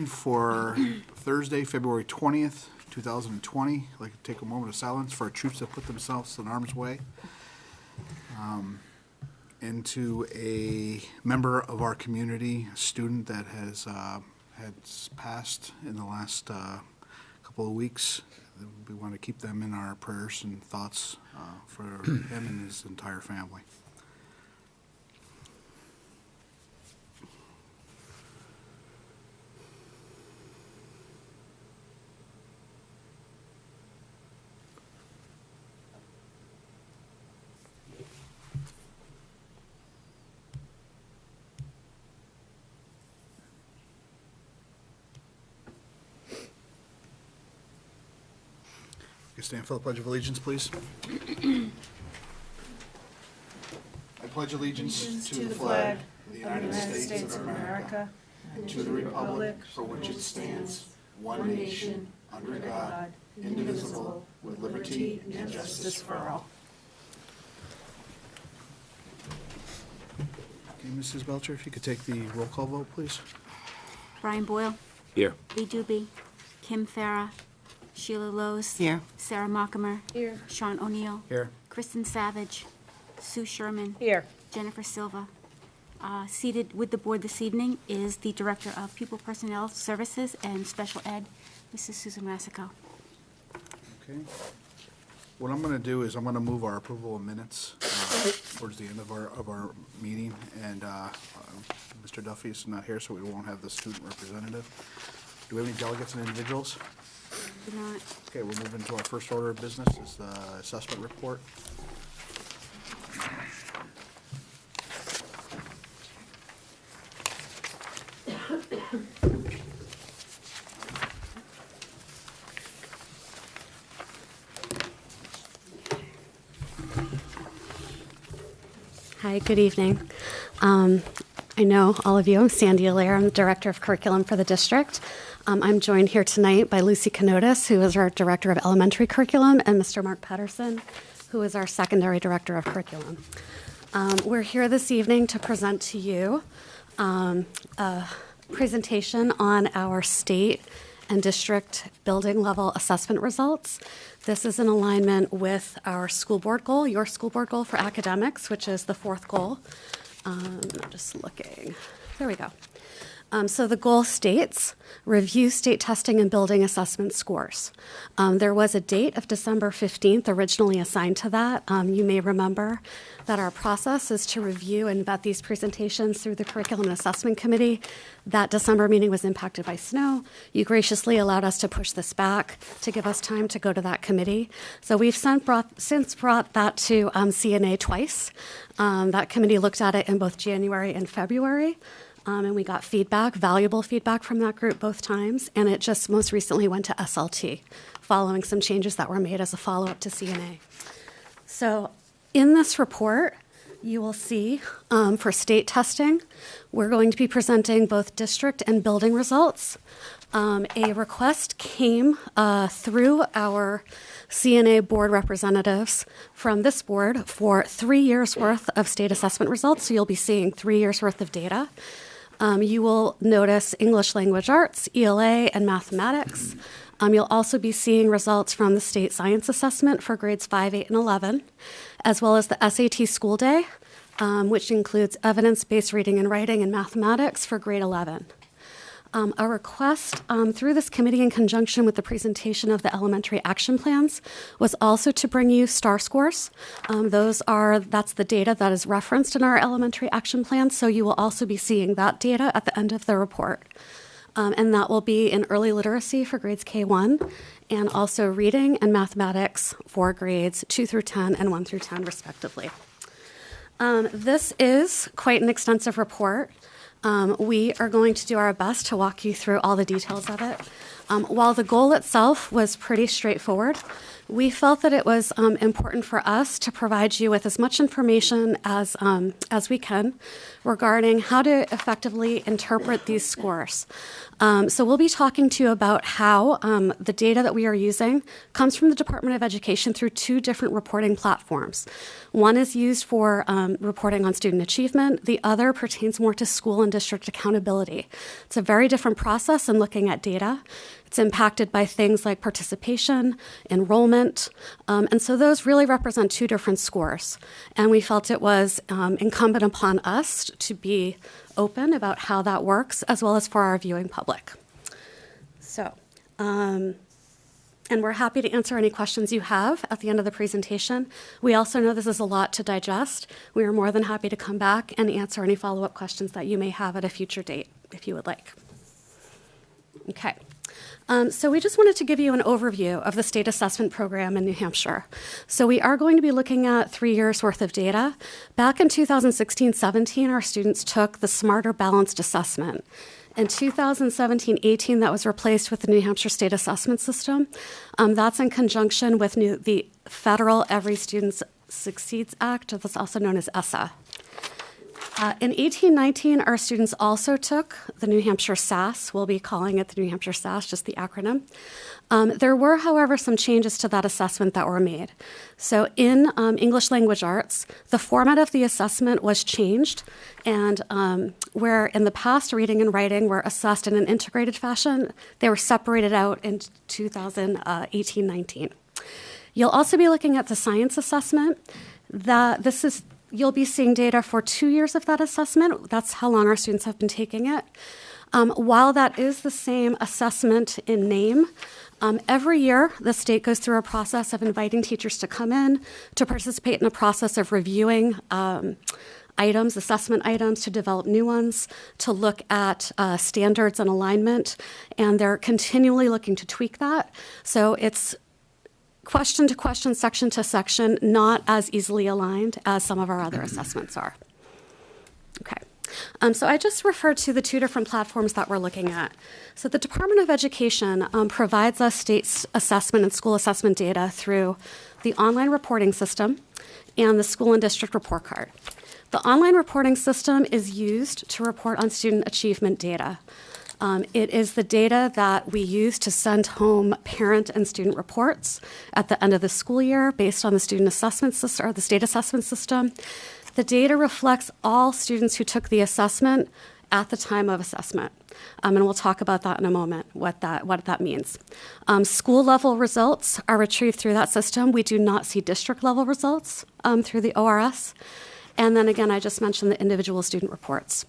For Thursday, February 20th, 2020. I'd like to take a moment of silence for our troops that put themselves in harm's way. And to a member of our community, a student that has passed in the last couple of weeks. We want to keep them in our prayers and thoughts for him and his entire family. You stand for the Pledge of Allegiance, please. I pledge allegiance to the flag of the United States of America and to the republic for which it stands, one nation, under God, indivisible, with liberty and justice for all. Okay, Mrs. Belcher, if you could take the roll call vote, please. Brian Boyle. Here. Lee Doobie. Kim Farah. Sheila Lowe's. Here. Sarah Mockamer. Here. Sean O'Neill. Here. Kristen Savage. Sue Sherman. Here. Jennifer Silva. Seated with the board this evening is the Director of Pupil Personnel Services and Special Ed, Mrs. Susan Rassico. Okay. What I'm going to do is I'm going to move our approval of minutes towards the end of our meeting, and Mr. Duffy is not here, so we won't have the student representative. Do we have any delegates and individuals? Do not. Okay, we'll move into our first order of business, is the assessment report. Hi, good evening. I know all of you. I'm Sandy Allaire. I'm the Director of Curriculum for the district. I'm joined here tonight by Lucy Canotis, who is our Director of Elementary Curriculum, and Mr. Mark Patterson, who is our Secondary Director of Curriculum. We're here this evening to present to you a presentation on our state and district building level assessment results. This is in alignment with our school board goal, your school board goal for academics, which is the fourth goal. Just looking. There we go. So the goal states, review state testing and building assessment scores. There was a date of December 15th originally assigned to that. You may remember that our process is to review and vet these presentations through the Curriculum and Assessment Committee. That December meeting was impacted by snow. You graciously allowed us to push this back to give us time to go to that committee. So we've since brought that to CNA twice. That committee looked at it in both January and February. And we got feedback, valuable feedback from that group both times, and it just most recently went to SLT, following some changes that were made as a follow-up to CNA. So in this report, you will see for state testing, we're going to be presenting both district and building results. A request came through our CNA board representatives from this board for 3 years worth of state assessment results, so you'll be seeing 3 years worth of data. You will notice English language arts, ELA, and mathematics. You'll also be seeing results from the state science assessment for grades 5, 8, and 11, as well as the SAT school day, which includes evidence-based reading and writing and mathematics for grade 11. A request through this committee in conjunction with the presentation of the elementary action plans was also to bring you STAR scores. That's the data that is referenced in our elementary action plans, so you will also be seeing that data at the end of the report. And that will be in early literacy for grades K1 and also reading and mathematics for grades 2 through 10 and 1 through 10 respectively. This is quite an extensive report. We are going to do our best to walk you through all the details of it. While the goal itself was pretty straightforward, We felt that it was important for us to provide you with as much information as we can regarding how to effectively interpret these scores. So we'll be talking to you about how the data that we are using comes from the Department of Education through two different reporting platforms. One is used for reporting on student achievement. The other pertains more to school and district accountability. It's a very different process in looking at data. It's impacted by things like participation, enrollment, and so those really represent two different scores. And we felt it was incumbent upon us to be open about how that works, as well as for our viewing public. So, and we're happy to answer any questions you have at the end of the presentation. We also know this is a lot to digest. We are more than happy to come back and answer any follow-up questions that you may have at a future date, if you would like. Okay. So we just wanted to give you an overview of the state assessment program in New Hampshire. So we are going to be looking at 3 years worth of data. Back in 2016-17, our students took the Smarter Balanced Assessment. In 2017-18, that was replaced with the New Hampshire State Assessment System. That's in conjunction with the federal Every Student Succeeds Act, that's also known as ESSA. In 18-19, our students also took the New Hampshire SAS. We'll be calling it the New Hampshire SAS, just the acronym. There were, however, some changes to that assessment that were made. So in English Language Arts, the format of the assessment was changed, and where in the past reading and writing were assessed in an integrated fashion, they were separated out in 2018-19. You'll also be looking at the science assessment. You'll be seeing data for 2 years of that assessment. That's how long our students have been taking it. While that is the same assessment in name, every year the state goes through a process of inviting teachers to come in to participate in a process of reviewing assessment items, to develop new ones, to look at standards and alignment, and they're continually looking to tweak that. So it's question to question, section to section, not as easily aligned as some of our other assessments are. Okay. So I just referred to the two different platforms that we're looking at. So the Department of Education provides us state assessment and school assessment data through the online reporting system and the school and district report card. The online reporting system is used to report on student achievement data. It is the data that we use to send home parent and student reports at the end of the school year based on the student assessment system or the state assessment system. The data reflects all students who took the assessment at the time of assessment. And we'll talk about that in a moment, what that means. School level results are retrieved through that system. We do not see district level results through the ORS. And then again, I just mentioned the individual student reports.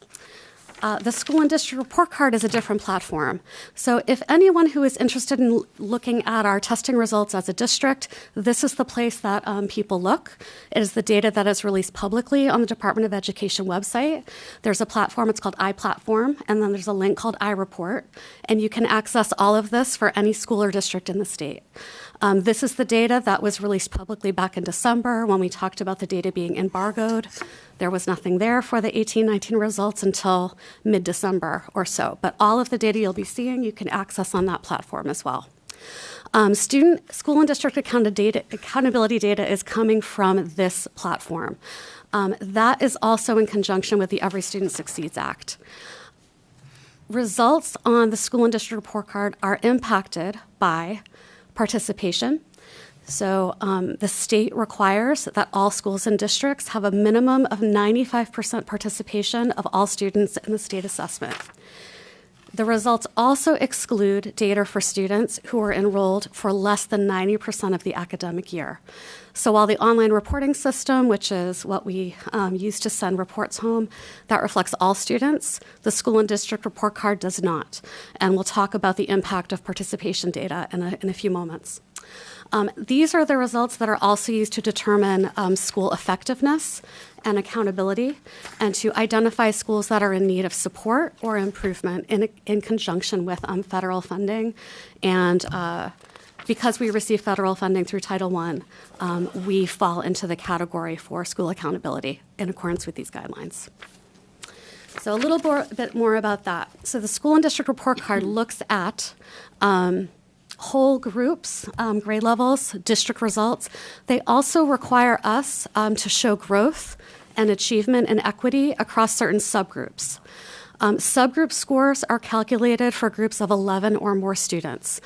The school and district report card is a different platform. So if anyone who is interested in looking at our testing results as a district, this is the place that people look. It is the data that is released publicly on the Department of Education website. There's a platform, it's called iPlatform, and then there's a link called iReport, and you can access all of this for any school or district in the state. This is the data that was released publicly back in December when we talked about the data being embargoed. There was nothing there for the 18-19 results until mid-December or so. But all of the data you'll be seeing, you can access on that platform as well. School and district accountability data is coming from this platform. That is also in conjunction with the Every Student Succeeds Act. Results on the school and district report card are impacted by participation. So the state requires that all schools and districts have a minimum of 95% participation of all students in the state assessment. The results also exclude data for students who are enrolled for less than 90% of the academic year. So while the online reporting system, which is what we use to send reports home, that reflects all students, the school and district report card does not. And we'll talk about the impact of participation data in a few moments. These are the results that are also used to determine school effectiveness and accountability, and to identify schools that are in need of support or improvement in conjunction with federal funding. And because we receive federal funding through Title I, we fall into the category for school accountability in accordance with these guidelines. So a little bit more about that. So the school and district report card looks at whole groups, grade levels, district results. They also require us to show growth and achievement and equity across certain subgroups. Subgroup scores are calculated for groups of 11 or more students.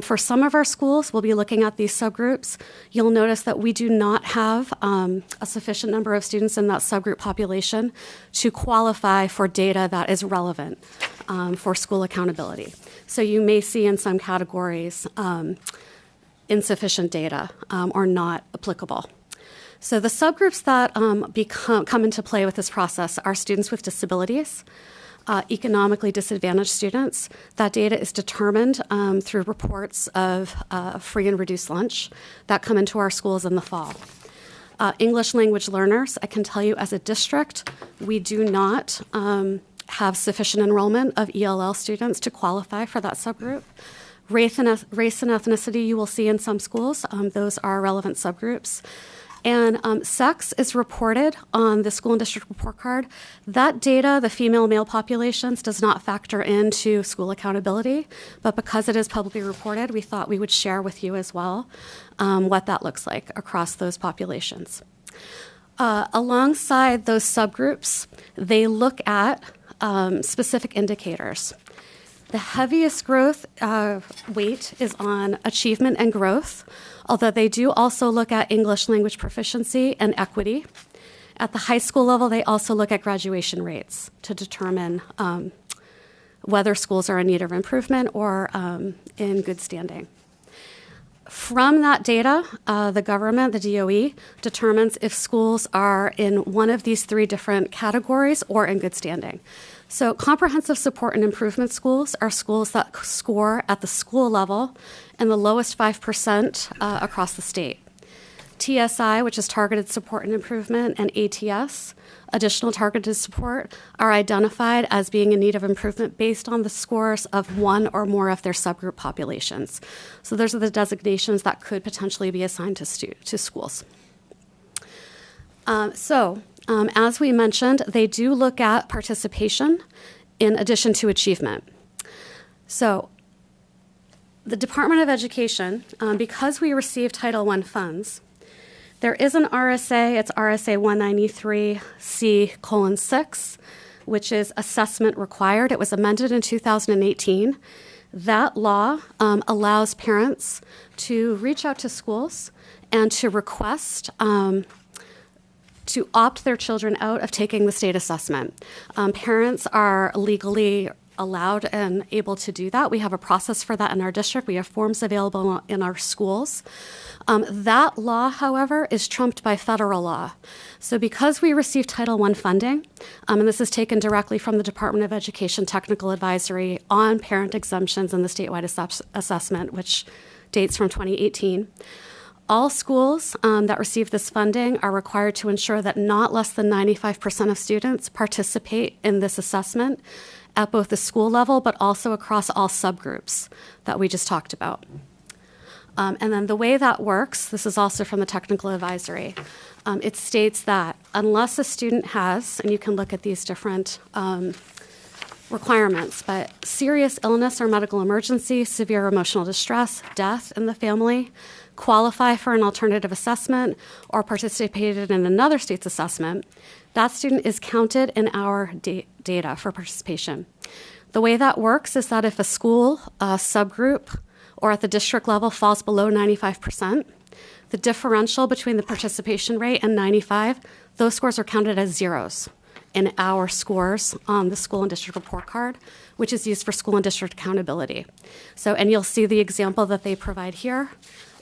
For some of our schools, we'll be looking at these subgroups. You'll notice that we do not have a sufficient number of students in that subgroup population to qualify for data that is relevant for school accountability. So you may see in some categories insufficient data or not applicable. So the subgroups that come into play with this process are students with disabilities, economically disadvantaged students. That data is determined through reports of free and reduced lunch that come into our schools in the fall. English language learners, I can tell you as a district, we do not have sufficient enrollment of ELL students to qualify for that subgroup. Race and ethnicity you will see in some schools. Those are relevant subgroups. And sex is reported on the school and district report card. That data, the female-male populations, does not factor into school accountability, but because it is publicly reported, we thought we would share with you as well what that looks like across those populations. Alongside those subgroups, they look at specific indicators. The heaviest growth weight is on achievement and growth, although they do also look at English language proficiency and equity. At the high school level, they also look at graduation rates to determine whether schools are in need of improvement or in good standing. From that data, the government, the DOE, determines if schools are in one of these three different categories or in good standing. So comprehensive support and improvement schools are schools that score at the school level in the lowest 5% across the state. TSI, which is targeted support and improvement, and ATS, additional targeted support, are identified as being in need of improvement based on the scores of one or more of their subgroup populations. So those are the designations that could potentially be assigned to schools. As we mentioned, they do look at participation in addition to achievement. So the Department of Education, because we receive Title I funds, there is an RSA, it's RSA 193C:6, which is assessment required. It was amended in 2018. That law allows parents to reach out to schools and to request to opt their children out of taking the state assessment. Parents are legally allowed and able to do that. We have a process for that in our district. We have forms available in our schools. That law, however, is trumped by federal law. So because we receive Title I funding, and this is taken directly from the Department of Education Technical Advisory on parent exemptions in the statewide assessment, which dates from 2018, all schools that receive this funding are required to ensure that not less than 95% of students participate in this assessment at both the school level, but also across all subgroups that we just talked about. And then the way that works, this is also from the technical advisory, it states that unless a student has, and you can look at these different requirements, but serious illness or medical emergency, severe emotional distress, death in the family, qualify for an alternative assessment, or participated in another state's assessment, that student is counted in our data for participation. The way that works is that if a school, subgroup, or at the district level falls below 95%, the differential between the participation rate and 95, those scores are counted as zeros in our scores on the school and district report card, which is used for school and district accountability. So, and you'll see the example that they provide here.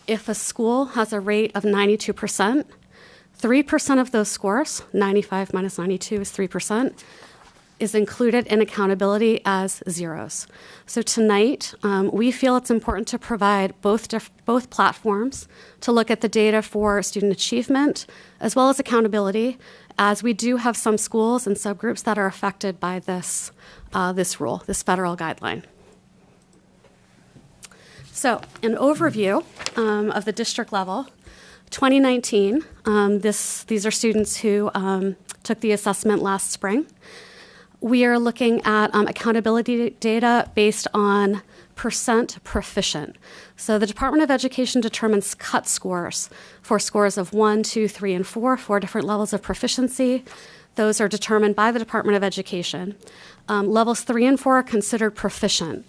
If a school has a rate of 92%, 3% of those scores, 95 minus 92 is 3%, is included in accountability as zeros. So tonight, we feel it's important to provide both platforms to look at the data for student achievement as well as accountability, as we do have some schools and subgroups that are affected by this rule, this federal guideline. So an overview of the district level. 2019, these are students who took the assessment last spring. We are looking at accountability data based on percent proficient. So the Department of Education determines cut scores for scores of 1, 2, 3, and 4 different levels of proficiency. Those are determined by the Department of Education. Levels 3 and 4 are considered proficient.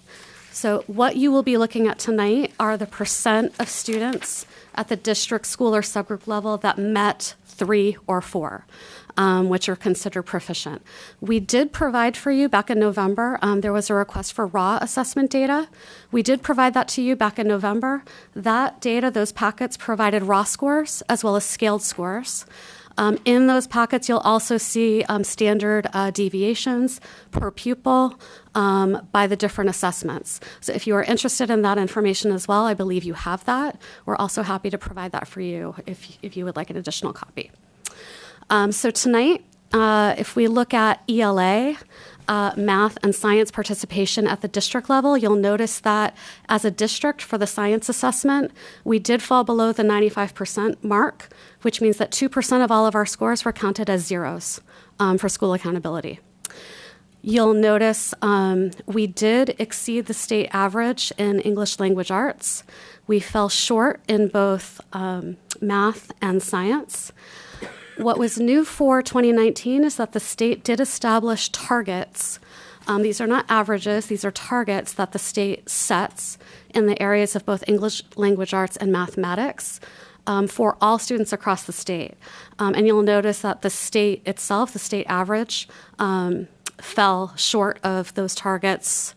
So what you will be looking at tonight are the percent of students at the district, school, or subgroup level that met 3 or 4, which are considered proficient. We did provide for you back in November, there was a request for raw assessment data. We did provide that to you back in November. That data, those packets, provided raw scores as well as scaled scores. In those packets, you'll also see standard deviations per pupil by the different assessments. So if you are interested in that information as well, I believe you have that. We're also happy to provide that for you if you would like an additional copy. So tonight, if we look at ELA, math and science participation at the district level, you'll notice that as a district for the science assessment, we did fall below the 95% mark, which means that 2% of all of our scores were counted as zeros for school accountability. You'll notice we did exceed the state average in English language arts. We fell short in both math and science. What was new for 2019 is that the state did establish targets. These are not averages, these are targets that the state sets in the areas of both English language arts and mathematics for all students across the state. And you'll notice that the state itself, the state average, fell short of those targets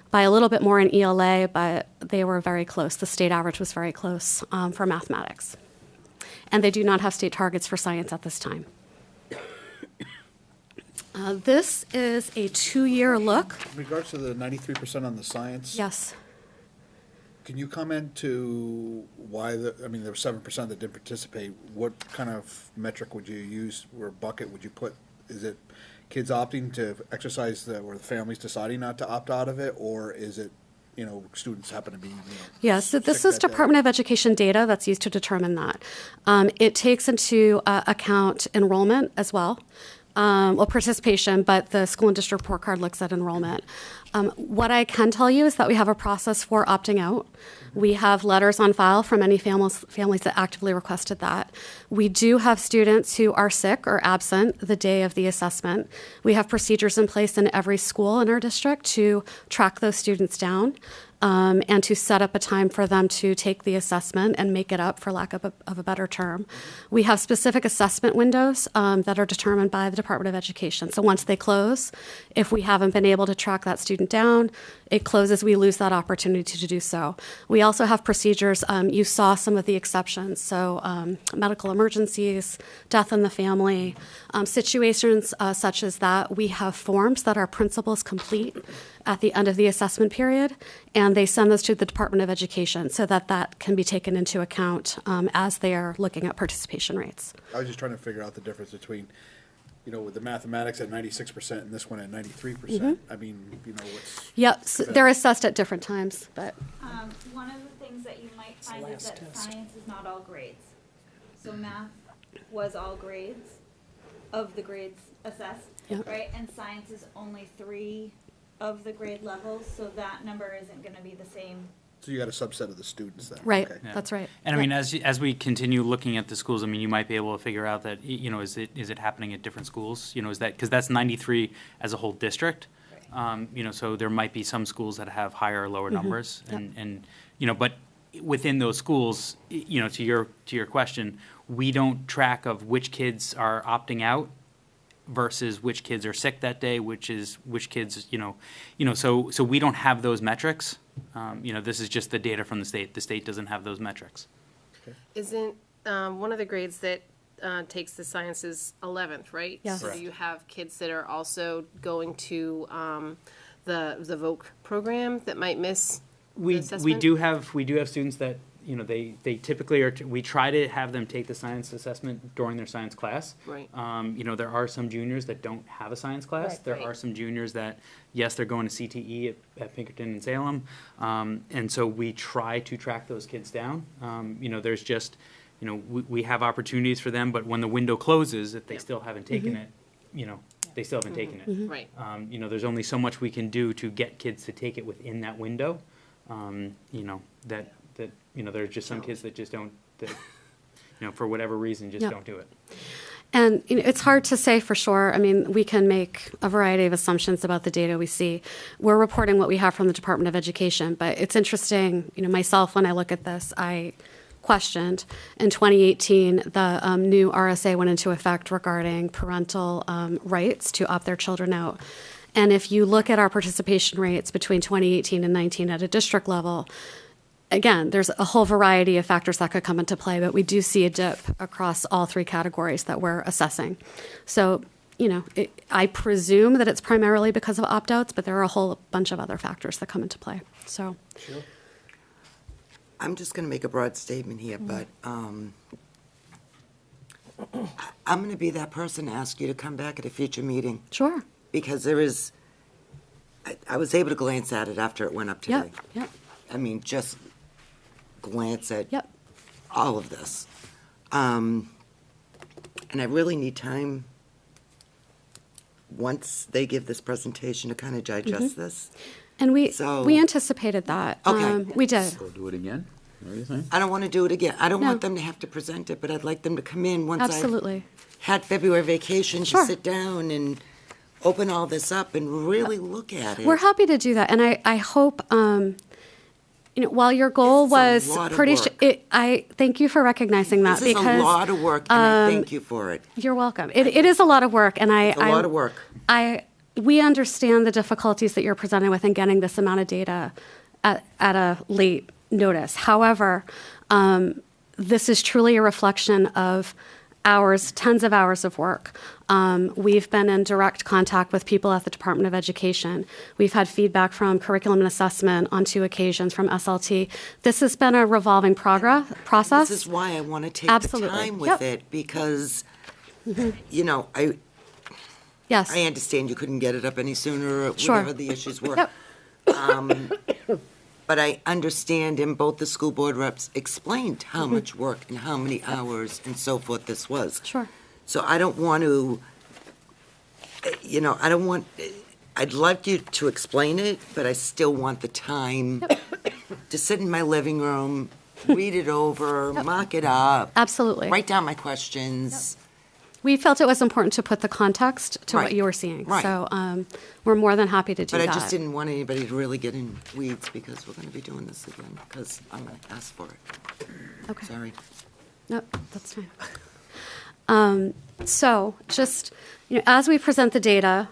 by a little bit more in ELA, but they were very close. The state average was very close for mathematics. And they do not have state targets for science at this time. This is a 2-year look. In regards to the 93% on the science. Yes. Can you comment to why there were 7% that didn't participate. What kind of metric would you use, or bucket would you put? Is it kids opting to exercise or the families deciding not to opt out of it, or is it, students happen to be, Yeah, so this sick is that day? Department of Education data that's used to determine that. It takes into account enrollment as well. Participation, but the school and district report card looks at enrollment. What I can tell you is that we have a process for opting out. We have letters on file from any families that actively requested that. We do have students who are sick or absent the day of the assessment. We have procedures in place in every school in our district to track those students down. And to set up a time for them to take the assessment and make it up, for lack of a better term. We have specific assessment windows that are determined by the Department of Education. So once they close, if we haven't been able to track that student down, it closes, we lose that opportunity to do so. We also have procedures, you saw some of the exceptions, so medical emergencies, death in the family, situations such as that. We have forms that our principals complete at the end of the assessment period, and they send those to the Department of Education so that that can be taken into account as they are looking at participation rates. I was just trying to figure out the difference between, with the mathematics at 96% and this one at 93%. What's... Yep, so they're assessed at different times, but. One of the things that you might find is that science is not all grades. So math was all grades, of the grades assessed, Yep. right? And science is only 3 of the grade levels, so that number isn't gonna be the same. So you got a subset of the students then? Right, Okay. Yeah. that's right. And as we continue looking at the schools, you might be able to figure out that, is it happening at different schools? Is that, because that's 93 as a whole district. So there might be some schools that have higher or lower numbers, Yep. and but within those schools, to your question, we don't track of which kids are opting out versus which kids are sick that day, which kids, so we don't have those metrics. This is just the data from the state. The state doesn't have those metrics. Isn't one of the grades that takes the sciences 11th, right? Yes. So Correct. you have kids that are also going to the VOC program that might miss the We assessment? do have students that, they typically are, we try to have them take the science assessment during their science class. Right. There are some juniors that don't have a science class. Right, There right. are some juniors that, yes, they're going to CTE at Pinkerton and Salem. And so we try to track those kids down. There's just, we have opportunities for them, but when the window closes, if they Yep. still haven't taken it, they still haven't taken it. Right. There's only so much we can do to get kids to take it within that window. you know, that, you know, there are just some kids that just don't, that, you know, for whatever reason, just Yep. don't do it. And you know, it's hard to say for sure. I mean, we can make a variety of assumptions about the data we see. We're reporting what we have from the Department of Education, but it's interesting, you know, myself, when I look at this, I questioned in 2018, the new RSA went into effect regarding parental rights to opt their children out. And if you look at our participation rates between 2018 and 19 at a district level, again, there's a whole variety of factors that could come into play, but we do see a dip across all three categories that we're assessing. So, you know, I presume that it's primarily because of opt-outs, but there are a whole bunch of other factors that come into play. So, I'm just going to make a broad statement here, but I'm going to be that person to ask you to come back at a future meeting, sure. because there is, I was able to glance at it after it went up today. Yep. I mean, just glance at Yep. all of this. And I really need time, once they give this presentation, to kind of digest this. And we So- anticipated that. Okay. We did. So do it again? What do you think? I don't want to do it again. I don't No. want them to have to present it, but I'd like them to come in once I've Absolutely. had February vacation Sure. to sit down and open all this up and really look at it. We're happy to do that. And I hope, you know, while your goal This is was a lot of pretty, work. I thank you for recognizing that This is because a lot of work, and I thank you for it. you're welcome. It is a lot of work, and It's a lot of work. we understand the difficulties that you're presented with in getting this amount of data at a late notice. However, this is truly a reflection of hours, tens of hours of work. We've been in direct contact with people at the Department of Education. We've had feedback from Curriculum and Assessment on 2 occasions from SLT. This has been a revolving process. This is why I want to take Absolutely. the time Yep. with it, because, you know, Yes. I understand you couldn't get it up any sooner, or Sure. whatever the issues were. Yep. But I understand, and both the school board reps explained how Mm-hmm. much work and how many hours and so forth this was. Sure. So I don't want to, you know, I'd love you to explain it, but I still want the time to sit in my living room, read it over, mock it up. Absolutely. Write down my questions. We felt it was important to put the context to what Right. you were seeing. Right. So we're more than happy to do But that. I just didn't want anybody to really get in weeds, because we're going to be doing this again, because I'm going to ask for it. Okay. Sorry. No, that's fine. So just, you know, as we present the data,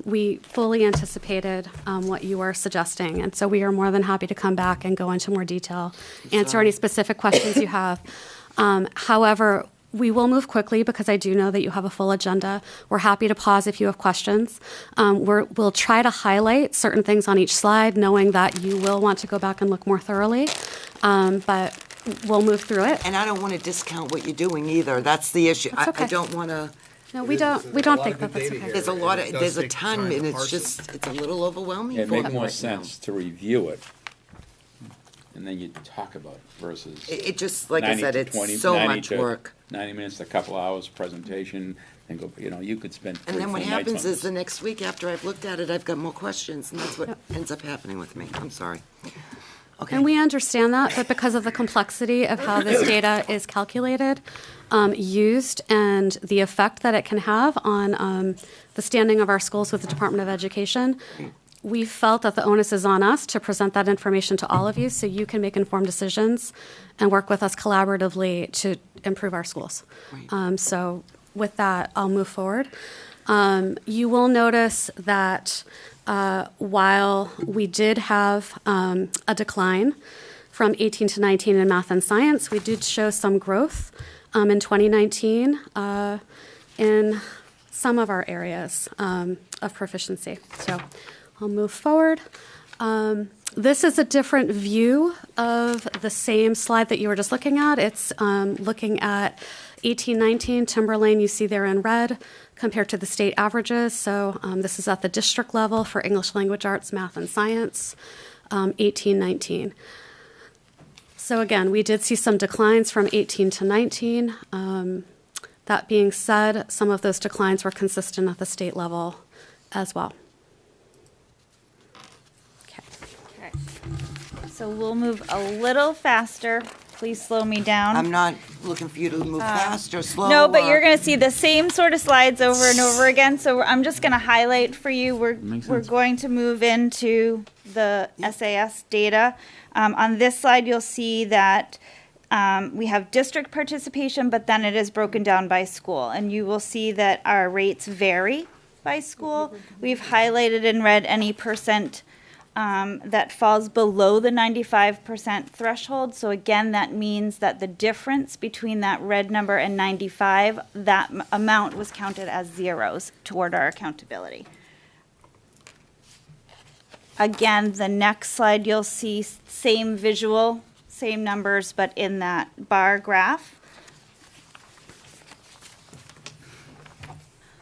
we fully anticipated what you were suggesting. And so we are more than happy to come back and go into more detail, answer any specific questions you have. However, we will move quickly because I do know that you have a full agenda. We're happy to pause if you have questions. We'll try to highlight certain things on each slide, knowing that you will want to go back and look more thoroughly. But we'll move through it. And I don't want to discount what you're doing either. That's the issue. That's okay. I don't want to, No, we don't think that that's okay. there's a lot of, there's a ton, and it's just, it's a little overwhelming It'd for me make more right now. sense to review it, and then you talk about it versus. It just, like I 90 said, to it's 20 so 90 much to work. 90 minutes, to a couple hours presentation, and go, you know, you could spend And 3 then what 4 nights happens on is the this. next week after I've looked at it, I've got more questions, and that's what ends up happening with me. I'm sorry. Okay. And we understand that, but because of the complexity of how this data is calculated, used, and the effect that it can have on the standing of our schools with the Department of Education, we felt that the onus is on us to present that information to all of you so you can make informed decisions and work with us collaboratively to improve our schools. Right. So with that, I'll move forward. You will notice that while we did have a decline from 18 to 19 in math and science, we did show some growth in 2019 in some of our areas of proficiency. So I'll move forward. This is a different view of the same slide that you were just looking at. It's looking at 18-19, Timberlane, you see there in red, compared to the state averages. So this is at the district level for English language arts, math, and science, 18-19. So again, we did see some declines from 18 to 19. That being said, some of those declines were consistent at the state level as well. Okay. So we'll move a little faster. Please slow me down. I'm not looking for you to move faster, slower. No, but you're going to see the same sort of slides over and over again. So I'm just going to highlight for you. We're going to move into the SAS data. On this slide, you'll see that we have district participation, but then it is broken down by school. And you will see that our rates vary by school. We've highlighted in red any percent that falls below the 95% threshold. So again, that means that the difference between that red number and 95, that amount was counted as zeros toward our accountability. Again, the next slide, you'll see same visual, same numbers, but in that bar graph.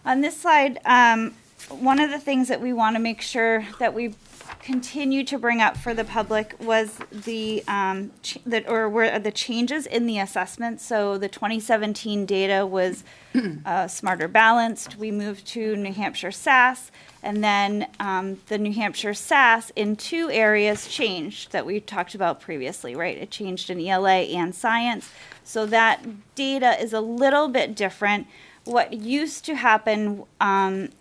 On this slide, one of the things that we want to make sure that we continue to bring up for the public was the changes in the assessment. So the 2017 data was smarter balanced. We moved to New Hampshire SAS, and then the New Hampshire SAS in two areas changed that we talked about previously, right? It changed in ELA and science. So that data is a little bit different. What used to happen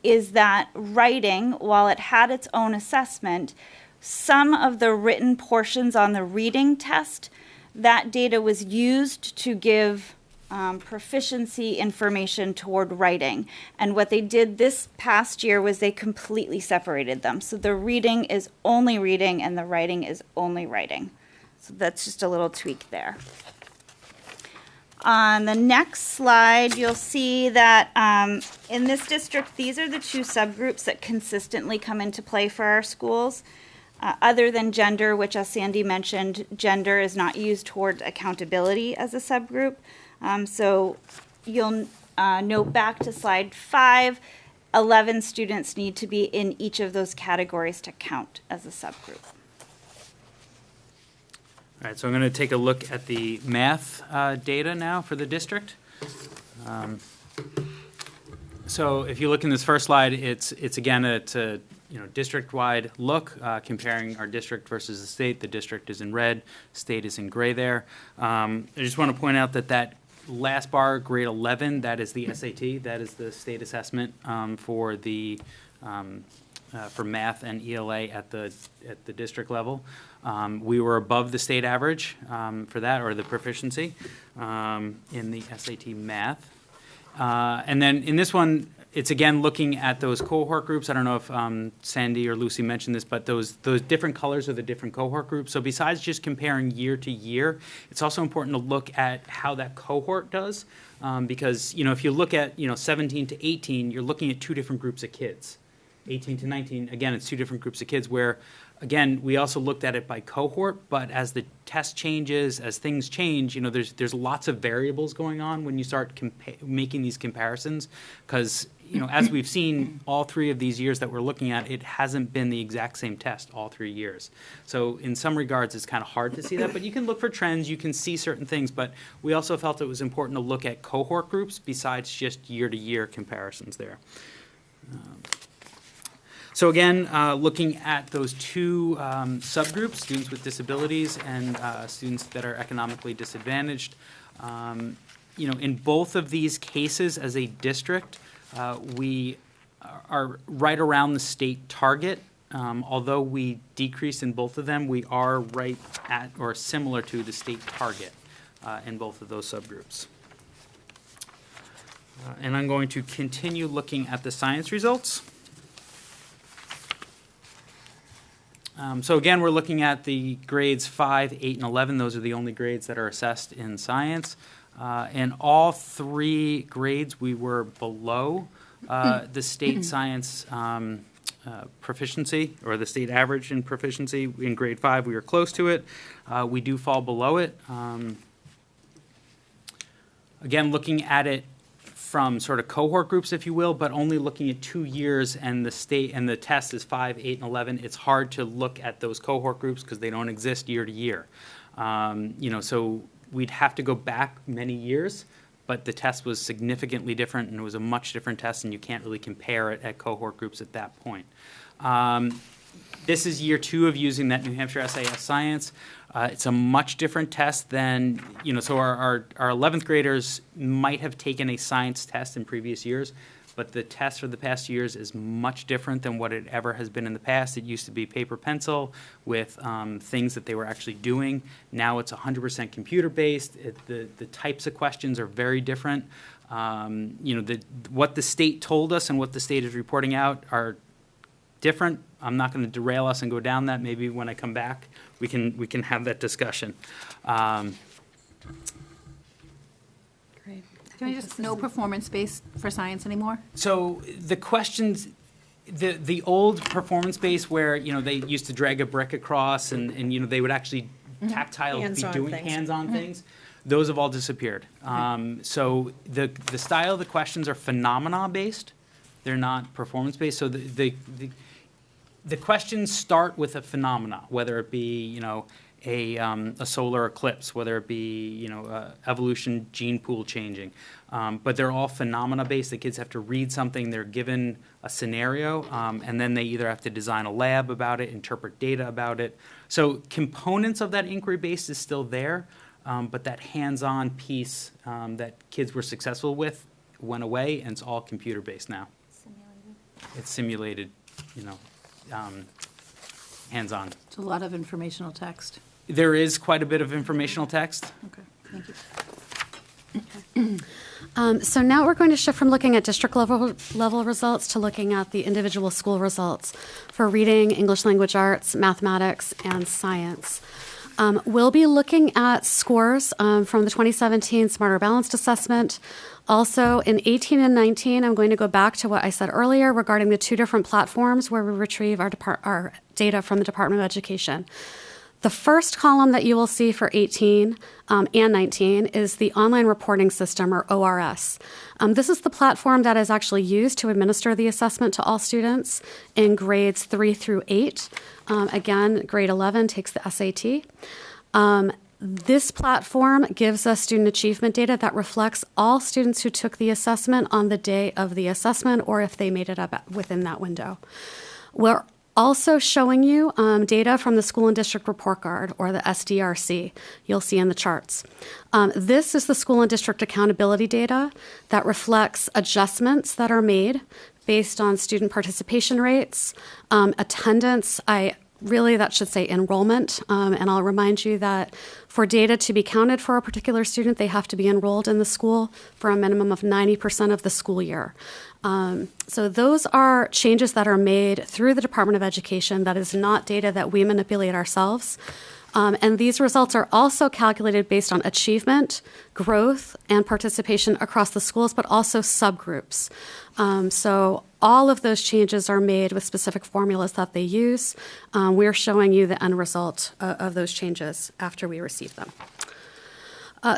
is that writing, while it had its own assessment, some of the written portions on the reading test, that data was used to give proficiency information toward writing. And what they did this past year was they completely separated them. So the reading is only reading and the writing is only writing. So that's just a little tweak there. On the next slide, you'll see that in this district, these are the two subgroups that consistently come into play for our schools. Other than gender, which as Sandy mentioned, gender is not used toward accountability as a subgroup. So you'll note back to slide 5, 11 students need to be in each of those categories to count as a subgroup. All right, so I'm going to take a look at the math data now for the district. So if you look in this first slide, it's again a district-wide look comparing our district versus the state. The district is in red, state is in gray there. I just want to point out that last bar, grade 11, that is the SAT. That is the state assessment for the for math and ELA at the district level. We were above the state average for that, or the proficiency in the SAT math. And then in this one, it's again looking at those cohort groups. I don't know if Sandy or Lucy mentioned this, but those different colors are the different cohort groups. So besides just comparing year to year, it's also important to look at how that cohort does, because if you look at 17 to 18, you're looking at two different groups of kids. 18 to 19, again, it's two different groups of kids where, again, we also looked at it by cohort, but as the test changes, as things change, there's lots of variables going on when you start making these comparisons, because, as we've seen all 3 of these years that we're looking at, it hasn't been the exact same test all 3 years. So in some regards, it's kind of hard to see that, but you can look for trends, you can see certain things, but we also felt it was important to look at cohort groups besides just year-to-year comparisons there. So again, looking at those two subgroups, students with disabilities and students that are economically disadvantaged, in both of these cases as a district, we are right around the state target. Although we decreased in both of them, we are right at or similar to the state target in both of those subgroups. And I'm going to continue looking at the science results. So again, we're looking at the grades 5, 8, and 11. Those are the only grades that are assessed in science. In all 3 grades, we were below the state science proficiency, or the state average in proficiency. In grade 5, we were close to it. We do fall below it. Again, looking at it from sort of cohort groups, if you will, but only looking at 2 years, and the state and the test is 5, 8, and 11. It's hard to look at those cohort groups because they don't exist year to year. So we'd have to go back many years, but the test was significantly different, and it was a much different test, and you can't really compare it at cohort groups at that point. This is year 2 of using that New Hampshire SAS Science. It's a much different test than, so our 11th graders might have taken a science test in previous years, but the test for the past years is much different than what it ever has been in the past. It used to be paper pencil with things that they were actually doing. Now it's 100% computer-based. The types of questions are very different. What the state told us and what the state is reporting out are different. I'm not going to derail us and go down that. Maybe when I come back, we can have that discussion. Great. Can I just, no performance-based for science anymore? So the questions, the old performance base where, they used to drag a brick across and they would actually tactile be Hands-on doing things. hands-on things, those have all disappeared. So the style of the questions are phenomena-based. They're not performance-based. So the questions start with a phenomena, whether it be, a solar eclipse, whether it be, evolution, gene pool changing. But they're all phenomena-based. The kids have to read something. They're given a scenario, and then they either have to design a lab about it, interpret data about it. So components of that inquiry-based is still there, but that hands-on piece that kids were successful with went away, and it's all computer-based now. It's simulated, hands-on. It's a lot of informational text. There is quite a bit of informational text. Okay, thank you. So now we're going to shift from looking at district level results to looking at the individual school results for reading, English language arts, mathematics, and science. We'll be looking at scores from the 2017 Smarter Balanced Assessment. Also, in 18 and 19, I'm going to go back to what I said earlier regarding the 2 different platforms where we retrieve our data from the Department of Education. The first column that you will see for 18 and 19 is the Online Reporting System, or ORS. This is the platform that is actually used to administer the assessment to all students in grades 3 through 8. Again, grade 11 takes the SAT. This platform gives us student achievement data that reflects all students who took the assessment on the day of the assessment, or if they made it up within that window. We're also showing you data from the School and District Report Card, or the SDRC, you'll see in the charts. This is the school and district accountability data that reflects adjustments that are made based on student participation rates, attendance, that should say enrollment, and I'll remind you that for data to be counted for a particular student, they have to be enrolled in the school for a minimum of 90% of the school year. So those are changes that are made through the Department of Education. That is not data that we manipulate ourselves. And these results are also calculated based on achievement, growth, and participation across the schools, but also subgroups. So all of those changes are made with specific formulas that they use. We're showing you the end result of those changes after we receive them.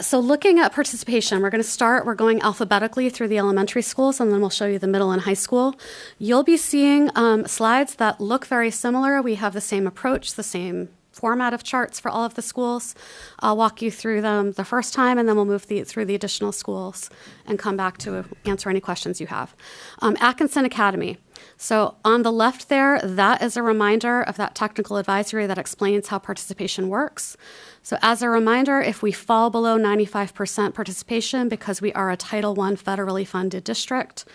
So looking at participation, we're going alphabetically through the elementary schools, and then we'll show you the middle and high school. You'll be seeing slides that look very similar. We have the same approach, the same format of charts for all of the schools. I'll walk you through them the first time, and then we'll move through the additional schools and come back to answer any questions you have. Atkinson Academy. So on the left there, that is a reminder of that technical advisory that explains how participation works. So as a reminder, if we fall below 95% participation because we are a Title I federally funded district,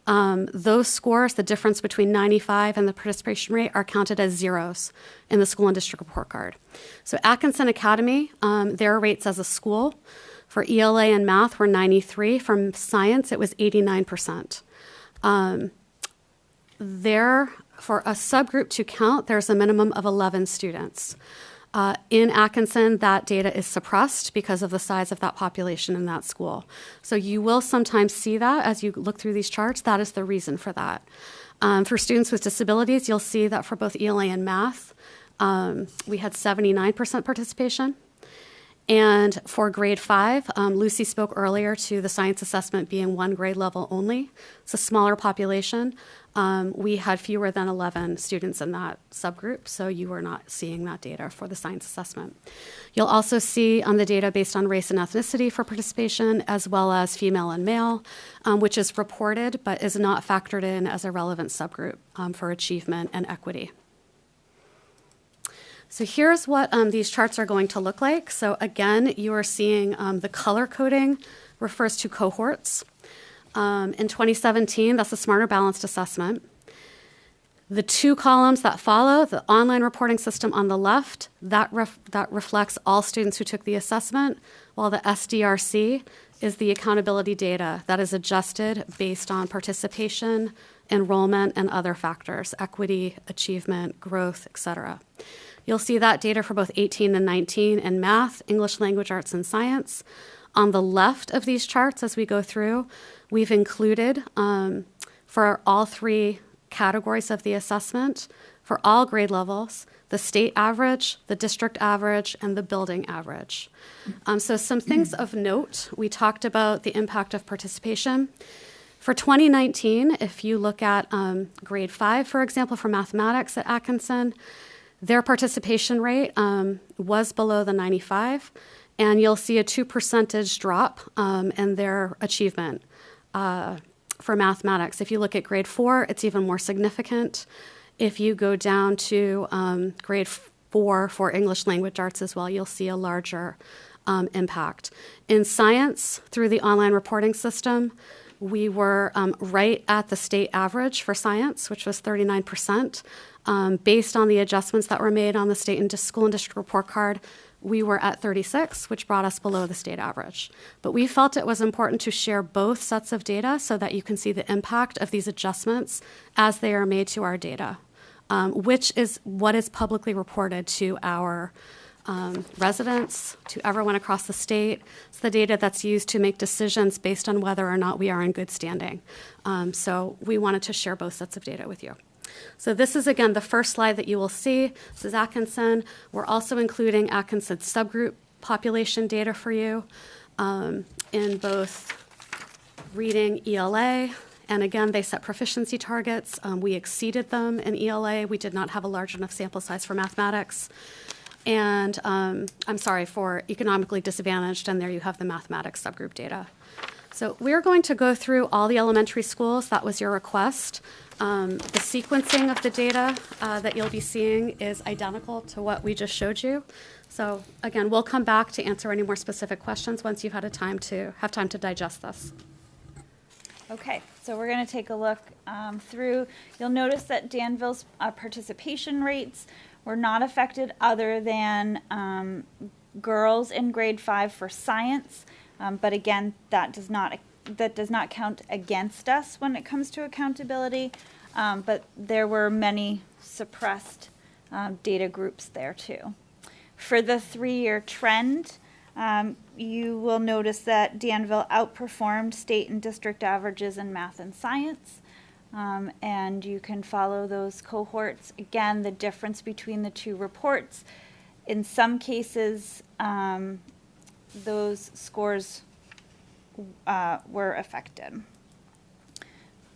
those scores, the difference between 95 and the participation rate, are counted as zeros in the school and district report card. So Atkinson Academy, their rates as a school for ELA and math were 93. From science, it was 89%. There, for a subgroup to count, there's a minimum of 11 students. In Atkinson, that data is suppressed because of the size of that population in that school. So you will sometimes see that as you look through these charts. That is the reason for that. For students with disabilities, you'll see that for both ELA and math, we had 79% participation. And for grade 5, Lucy spoke earlier to the science assessment being one grade level only. It's a smaller population. We had fewer than 11 students in that subgroup, so you were not seeing that data for the science assessment. You'll also see the data based on race and ethnicity for participation, as well as female and male, which is reported but is not factored in as a relevant subgroup for achievement and equity. So here's what these charts are going to look like. So again, you are seeing the color coding refers to cohorts. In 2017, that's a Smarter Balanced assessment. The two columns that follow, the online reporting system on the left, that reflects all students who took the assessment, while the SDRC is the accountability data that is adjusted based on participation, enrollment, and other factors, equity, achievement, growth, et cetera. You'll see that data for both 18 and 19 in math, English language arts, and science. On the left of these charts, as we go through, we've included for all three categories of the assessment, for all grade levels, the state average, the district average, and the building average. So some things of note, we talked about the impact of participation. For 2019, if you look at grade 5, for example, for mathematics at Atkinson, their participation rate was below the 95, and you'll see a 2% drop in their achievement for mathematics. If you look at grade 4, it's even more significant. If you go down to grade 4 for English language arts as well, you'll see a larger impact. In science, through the online reporting system, we were right at the state average for science, which was 39%. Based on the adjustments that were made on the state and school and district report card, we were at 36, which brought us below the state average. But we felt it was important to share both sets of data so that you can see the impact of these adjustments as they are made to our data, which is what is publicly reported to our residents, to everyone across the state. It's the data that's used to make decisions based on whether or not we are in good standing. So we wanted to share both sets of data with you. So this is, again, the first slide that you will see. This is Atkinson. We're also including Atkinson's subgroup population data for you in both reading, ELA, and again, they set proficiency targets. We exceeded them in ELA. We did not have a large enough sample size for mathematics. And I'm sorry, for economically disadvantaged, and there you have the mathematics subgroup data. So we're going to go through all the elementary schools. That was your request. The sequencing of the data that you'll be seeing is identical to what we just showed you. So again, we'll come back to answer any more specific questions once you've had time to digest this. Okay, so we're going to take a look through. You'll notice that Danville's participation rates were not affected other than girls in grade 5 for science. But again, that does not count against us when it comes to accountability. But there were many suppressed data groups there too. For the 3-year trend, you will notice that Danville outperformed state and district averages in math and science. And you can follow those cohorts. Again, the difference between the two reports, in some cases, those scores were affected.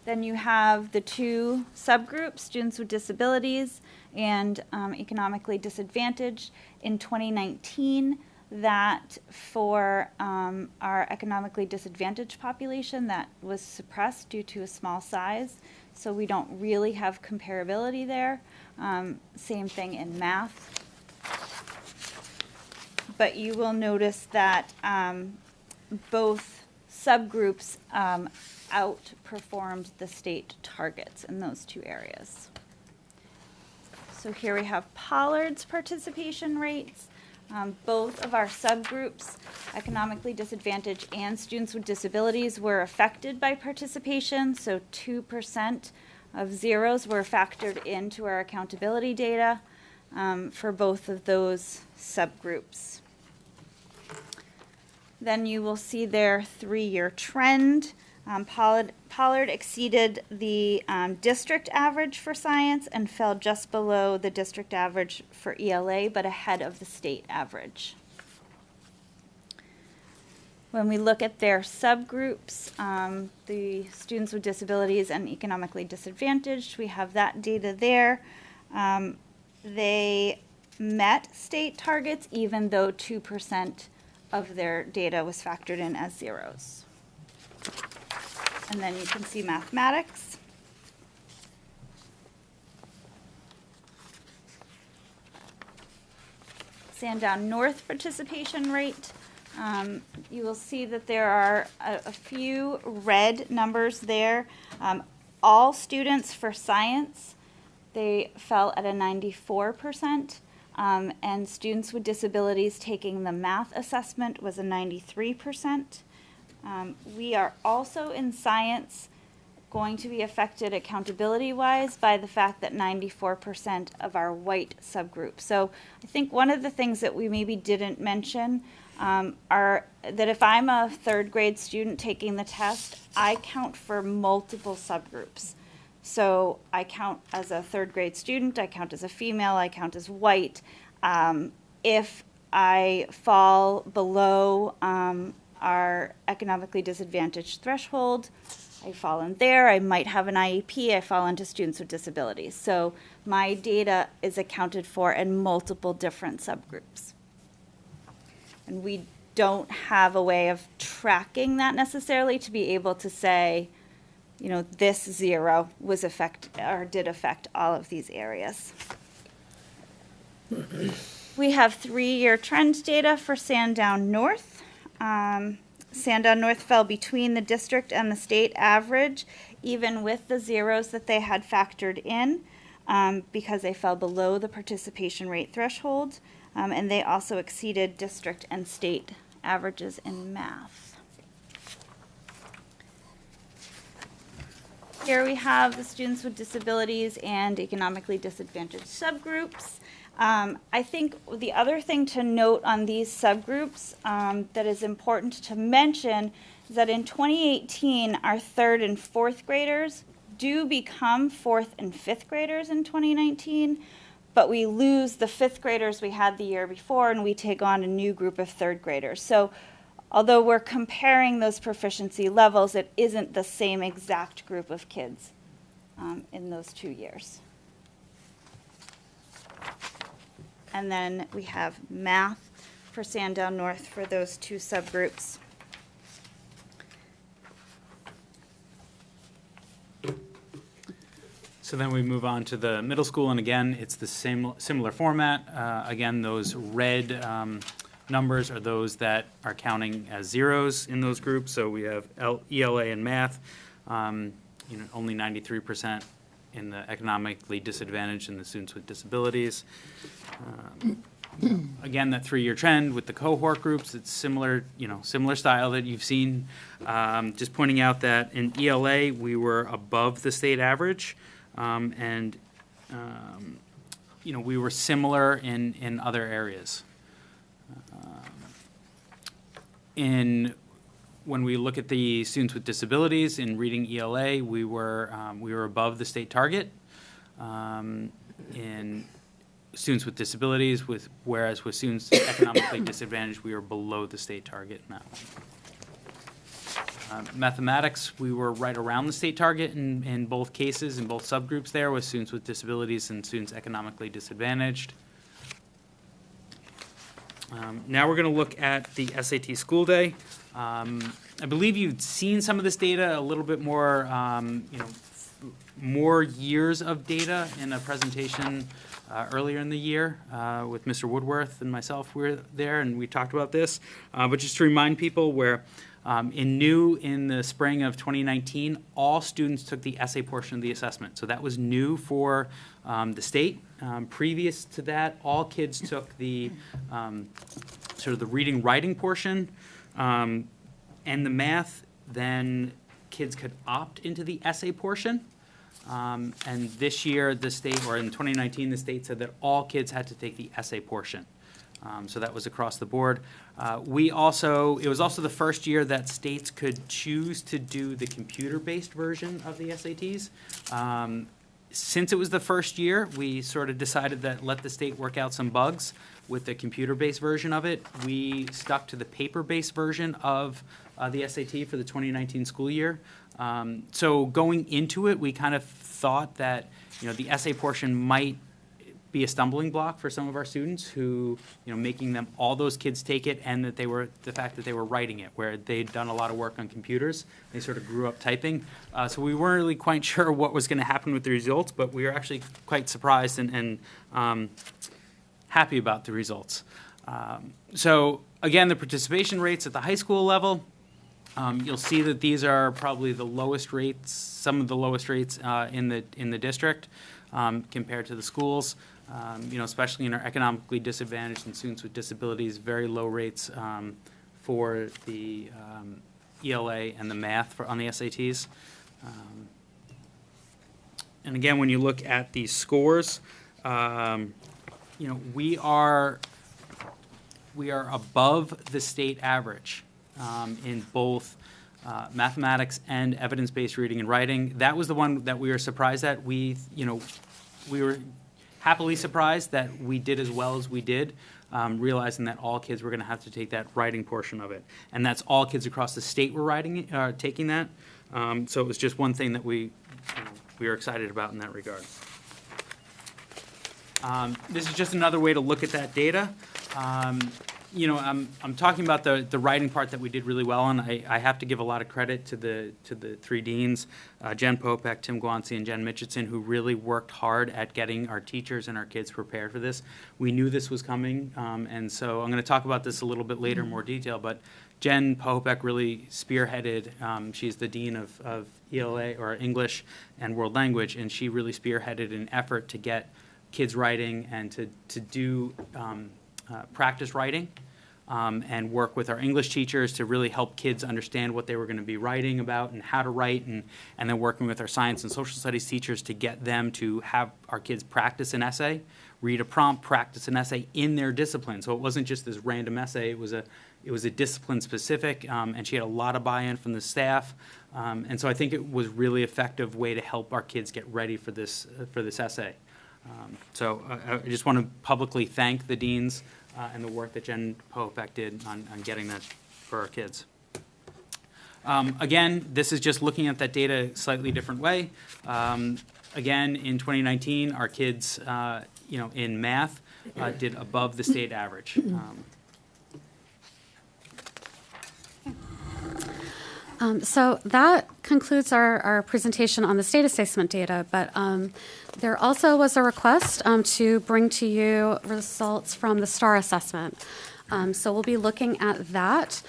Then you have the two subgroups, students with disabilities and economically disadvantaged. In 2019, that for our economically disadvantaged population, that was suppressed due to a small size. So we don't really have comparability there. Same thing in math. But you will notice that both subgroups outperformed the state targets in those two areas. So here we have Pollard's participation rates. Both of our subgroups, economically disadvantaged and students with disabilities, were affected by participation. So 2% of zeros were factored into our accountability data for both of those subgroups. Then you will see their 3-year trend. Pollard exceeded the district average for science and fell just below the district average for ELA, but ahead of the state average. When we look at their subgroups, the students with disabilities and economically disadvantaged, we have that data there. They met state targets even though 2% of their data was factored in as zeros. And then you can see mathematics. Sandown North participation rate, you will see that there are a few red numbers there. All students for science, they fell at a 94%, and students with disabilities taking the math assessment was a 93%. We are also in science going to be affected accountability-wise by the fact that 94% of our white subgroup. So I think one of the things that we maybe didn't mention are that if I'm a third grade student taking the test, I count for multiple subgroups. So I count as a third grade student, I count as a female, I count as white. If I fall below our economically disadvantaged threshold, I fall in there, I might have an IEP, I fall into students with disabilities. So my data is accounted for in multiple different subgroups. And we don't have a way of tracking that necessarily to be able to say, you know, this 0 was did affect all of these areas. We have 3-year trend data for Sandown North. Sandown North fell between the district and the state average, even with the zeros that they had factored in, because they fell below the participation rate threshold, and they also exceeded district and state averages in math. Here we have the students with disabilities and economically disadvantaged subgroups. I think the other thing to note on these subgroups that is important to mention is that in 2018, our 3rd and 4th graders do become 4th and 5th graders in 2019, but we lose the 5th graders we had the year before, and we take on a new group of 3rd graders. So although we're comparing those proficiency levels, it isn't the same exact group of kids in those 2 years. And then we have math for Sandown North for those 2 subgroups. So then we move on to the middle school, and again, it's the similar format. Again, those red numbers are those that are counting as zeros in those groups. So we have ELA and math, only 93% in the economically disadvantaged and the students with disabilities. Again, that 3-year trend with the cohort groups, it's similar style that you've seen. Just pointing out that in ELA, we were above the state average, and we were similar in other areas. When we look at the students with disabilities in reading ELA, we were above the state target. In students with disabilities, whereas with students economically disadvantaged, we were below the state target in that one. Mathematics, we were right around the state target in both cases, in both subgroups there, with students with disabilities and students economically disadvantaged. Now we're going to look at the SAT school day. I believe you've seen some of this data, a little bit more, more years of data in a presentation earlier in the year with Mr. Woodworth and myself. We were there and we talked about this. But just to remind people, where in the spring of 2019, all students took the essay portion of the assessment. So that was new for the state. Previous to that, all kids took the sort of the reading writing portion. And the math, then kids could opt into the essay portion. And this year, the state, or in 2019, the state said that all kids had to take the essay portion. So that was across the board. It was also the first year that states could choose to do the computer-based version of the SATs. Since it was the first year, we sort of decided that let the state work out some bugs with the computer-based version of it. We stuck to the paper-based version of the SAT for the 2019 school year. So going into it, we kind of thought that the essay portion might be a stumbling block for some of our students who, making them, all those kids take it, and that the fact that they were writing it, where they'd done a lot of work on computers. They sort of grew up typing. So we weren't really quite sure what was going to happen with the results, but we were actually quite surprised and happy about the results. So again, the participation rates at the high school level, you'll see that these are probably the lowest rates, some of the lowest rates in the district compared to the schools. Especially in our economically disadvantaged and students with disabilities, very low rates for the ELA and the math on the SATs. And again, when you look at these scores, we are above the state average in both mathematics and evidence-based reading and writing. That was the one that we were surprised at. We were happily surprised that we did as well as we did, realizing that all kids were going to have to take that writing portion of it, and that's all kids across the state were taking that. So it was just one thing that we were excited about in that regard. This is just another way to look at that data. I'm talking about the writing part that we did really well on. I have to give a lot of credit to the three deans, Jen Popek, Tim Guanci, and Jen Mitchison, who really worked hard at getting our teachers and our kids prepared for this. We knew this was coming, and so I'm going to talk about this a little bit later in more detail, but Jen Popek really spearheaded, she's the dean of ELA, or English and World Language, and she really spearheaded an effort to get kids writing and to do practice writing and work with our English teachers to really help kids understand what they were going to be writing about and how to write, and then working with our science and social studies teachers to get them to have our kids practice an essay, read a prompt, practice an essay in their discipline. So it wasn't just this random essay, it was a discipline specific, and she had a lot of buy-in from the staff. And so I think it was really effective way to help our kids get ready for this essay. So I just want to publicly thank the deans and the work that Jen Popek did on getting that for our kids. Again, this is just looking at that data a slightly different way. Again, in 2019, our kids, in math, did above the state average. So that concludes our presentation on the state assessment data, but there also was a request to bring to you results from the STAR assessment. So we'll be looking at that.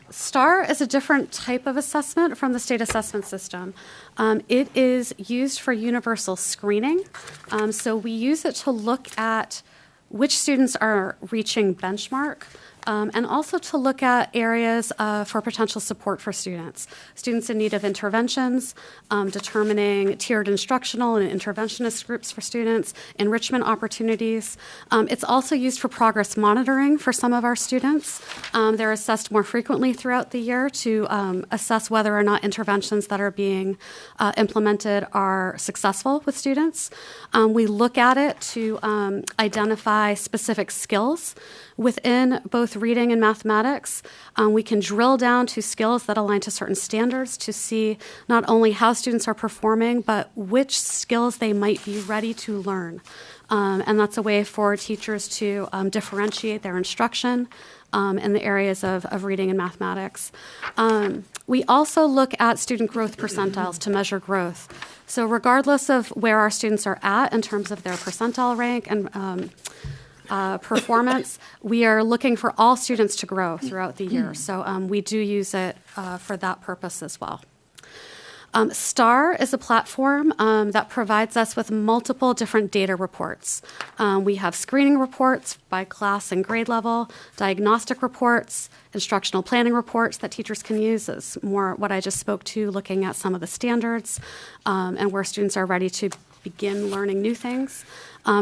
STAR is a different type of assessment from the state assessment system. It is used for universal screening. So we use it to look at which students are reaching benchmark, and also to look at areas for potential support for students. Students in need of interventions, determining tiered instructional and interventionist groups for students, enrichment opportunities. It's also used for progress monitoring for some of our students. They're assessed more frequently throughout the year to assess whether or not interventions that are being implemented are successful with students. We look at it to identify specific skills within both reading and mathematics. We can drill down to skills that align to certain standards to see not only how students are performing, but which skills they might be ready to learn. And that's a way for teachers to differentiate their instruction in the areas of reading and mathematics. We also look at student growth percentiles to measure growth. So regardless of where our students are at in terms of their percentile rank and performance, we are looking for all students to grow throughout the year. So we do use it for that purpose as well. STAR is a platform that provides us with multiple different data reports. We have screening reports by class and grade level, diagnostic reports, instructional planning reports that teachers can use. Is more what I just spoke to, looking at some of the standards and where students are ready to begin learning new things.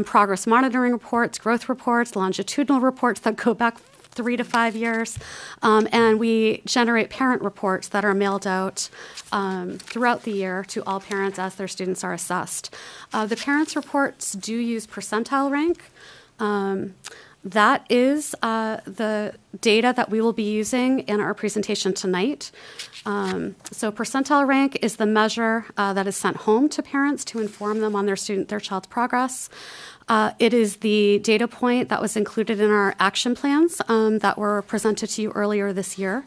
Progress monitoring reports, growth reports, longitudinal reports that go back 3 to 5 years, and we generate parent reports that are mailed out throughout the year to all parents as their students are assessed. The parents' reports do use percentile rank. That is the data that we will be using in our presentation tonight. So percentile rank is the measure that is sent home to parents to inform them on their child's progress. It is the data point that was included in our action plans that were presented to you earlier this year.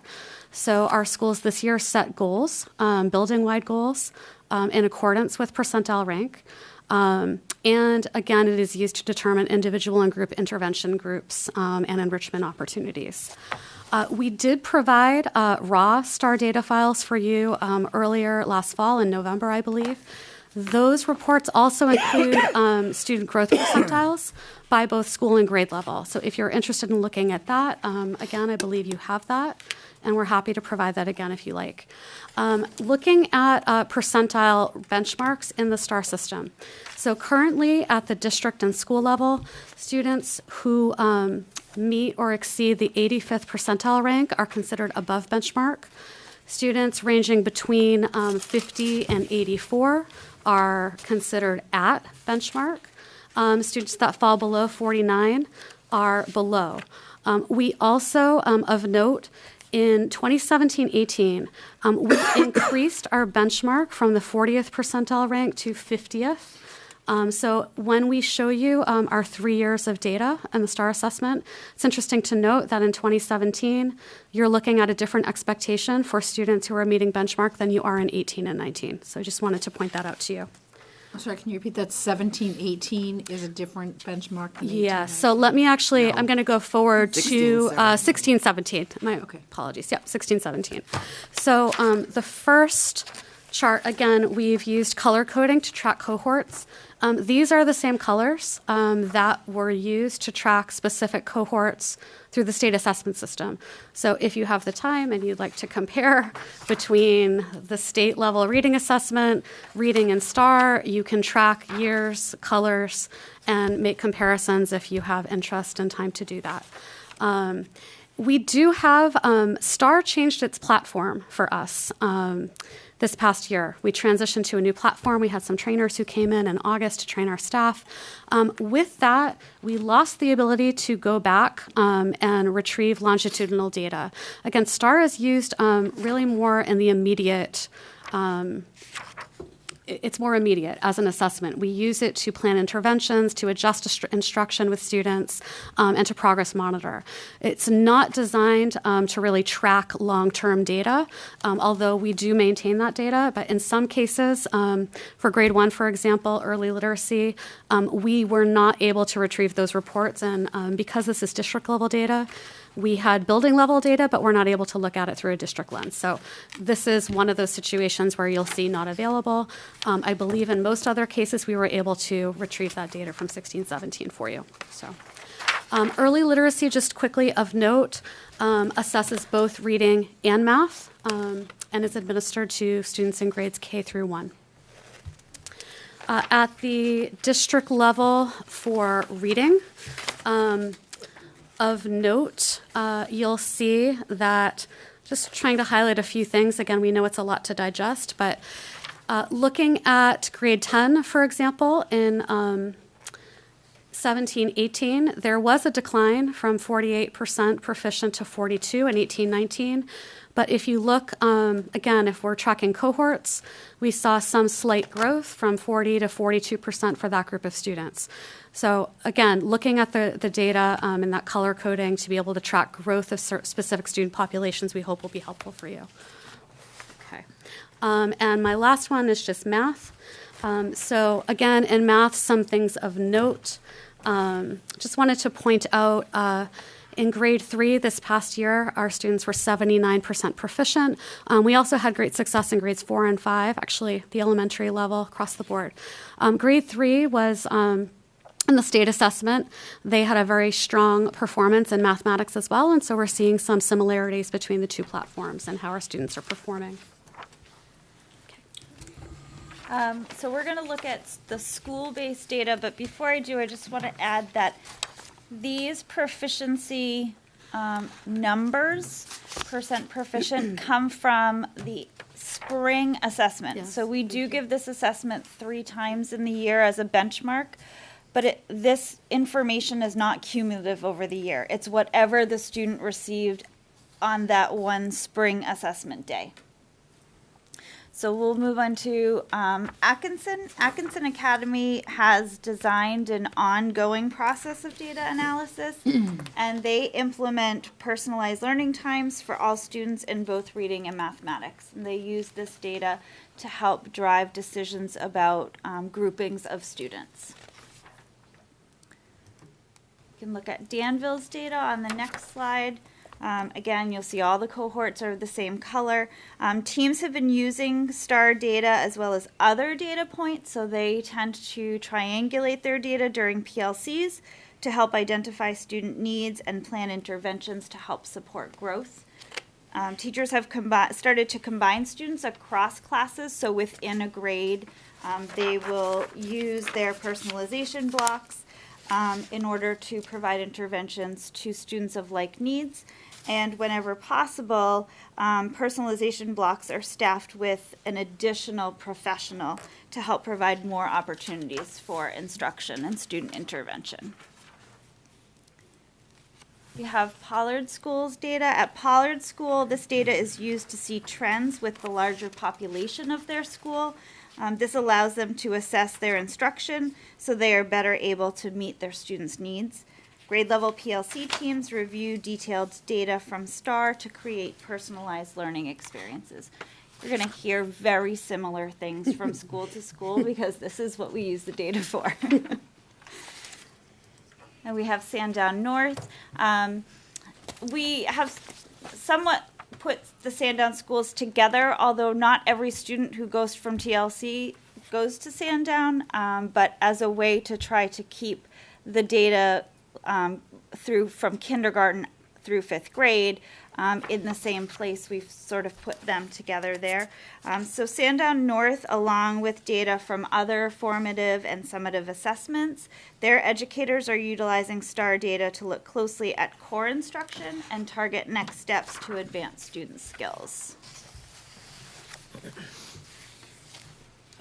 So our schools this year set goals, building-wide goals, in accordance with percentile rank. And again, it is used to determine individual and group intervention groups and enrichment opportunities. We did provide raw STAR data files for you earlier last fall in November, I believe. Those reports also include student growth percentiles by both school and grade level. So if you're interested in looking at that, again, I believe you have that, and we're happy to provide that again if you like. Looking at percentile benchmarks in the STAR system. So currently at the district and school level, students who meet or exceed the 85th percentile rank are considered above benchmark. Students ranging between 50 and 84 are considered at benchmark. Students that fall below 49 are below. We also, of note, in 2017-18, we increased our benchmark from the 40th percentile rank to 50th. So when we show you our 3 years of data and the STAR assessment, it's interesting to note that in 2017, you're looking at a different expectation for students who are meeting benchmark than you are in 18 and 19. So I just wanted to point that out to you. I'm sorry, can you repeat that? 17, 18 is a different benchmark than 18? Yeah, so let me actually, I'm going to go forward 16, to 16, 17. My Okay. apologies. Yep, 16, 17. So the first chart, again, we've used color coding to track cohorts. These are the same colors that were used to track specific cohorts through the state assessment system. So if you have the time and you'd like to compare between the state level reading assessment, reading and STAR, you can track years, colors, and make comparisons if you have interest and time to do that. We do have, STAR changed its platform for us this past year. We transitioned to a new platform. We had some trainers who came in August to train our staff. With that, we lost the ability to go back and retrieve longitudinal data. Again, STAR is used really more in the immediate it's more immediate as an assessment. We use it to plan interventions, to adjust instruction with students, and to progress monitor. It's not designed to really track long-term data, although we do maintain that data. But in some cases, for grade 1, for example, early literacy, we were not able to retrieve those reports. And because this is district-level data, we had building level data, but we're not able to look at it through a district lens. So this is one of those situations where you'll see not available. I believe in most other cases, we were able to retrieve that data from 16, 17 for you. So early literacy, just quickly of note, assesses both reading and math and is administered to students in grades K through 1. At the district level for reading, of note, you'll see that, just trying to highlight a few things. Again, we know it's a lot to digest, but looking at grade 10, for example, in 17-18, there was a decline from 48% proficient to 42 in 18-19. But if you look, again, if we're tracking cohorts, we saw some slight growth from 40 to 42% for that group of students. So again, looking at the data and that color coding to be able to track growth of specific student populations, we hope will be helpful for you. Okay. And my last one is just math. So again, in math, some things of note. Just wanted to point out, in grade 3 this past year, our students were 79% proficient. We also had great success in grades 4 and 5, actually the elementary level across the board. Grade 3 was in the state assessment. They had a very strong performance in mathematics as well, and so we're seeing some similarities between the two platforms and how our students are performing. So we're going to look at the school-based data, but before I do, I just want to add that these proficiency numbers, percent proficient, come from the spring assessment. Yes, So we do give this assessment 3 times in the year as a benchmark, but this information is not cumulative over the year. It's whatever the student received on that one spring assessment day. So we'll move on to Atkinson. Atkinson Academy has designed an ongoing process of data analysis, and they implement personalized learning times for all students in both reading and mathematics. And they use this data to help drive decisions about groupings of students. You can look at Danville's data on the next slide. Again, you'll see all the cohorts are the same color. Teams have been using STAR data as well as other data points, so they tend to triangulate their data during PLCs to help identify student needs and plan interventions to help support growth. Teachers have started to combine students across classes, so within a grade, they will use their personalization blocks in order to provide interventions to students of like needs. And whenever possible, personalization blocks are staffed with an additional professional to help provide more opportunities for instruction and student intervention. We have Pollard School's data. At Pollard School, this data is used to see trends with the larger population of their school. This allows them to assess their instruction so they are better able to meet their students' needs. Grade level PLC teams review detailed data from STAR to create personalized learning experiences. You're going to hear very similar things from school to school because this is what we use the data for. And we have Sandown North. We have somewhat put the Sandown schools together, although not every student who goes from TLC goes to Sandown, but as a way to try to keep the data through from kindergarten through 5th grade in the same place. We've sort of put them together there. So Sandown North, along with data from other formative and summative assessments, their educators are utilizing STAR data to look closely at core instruction and target next steps to advance student skills.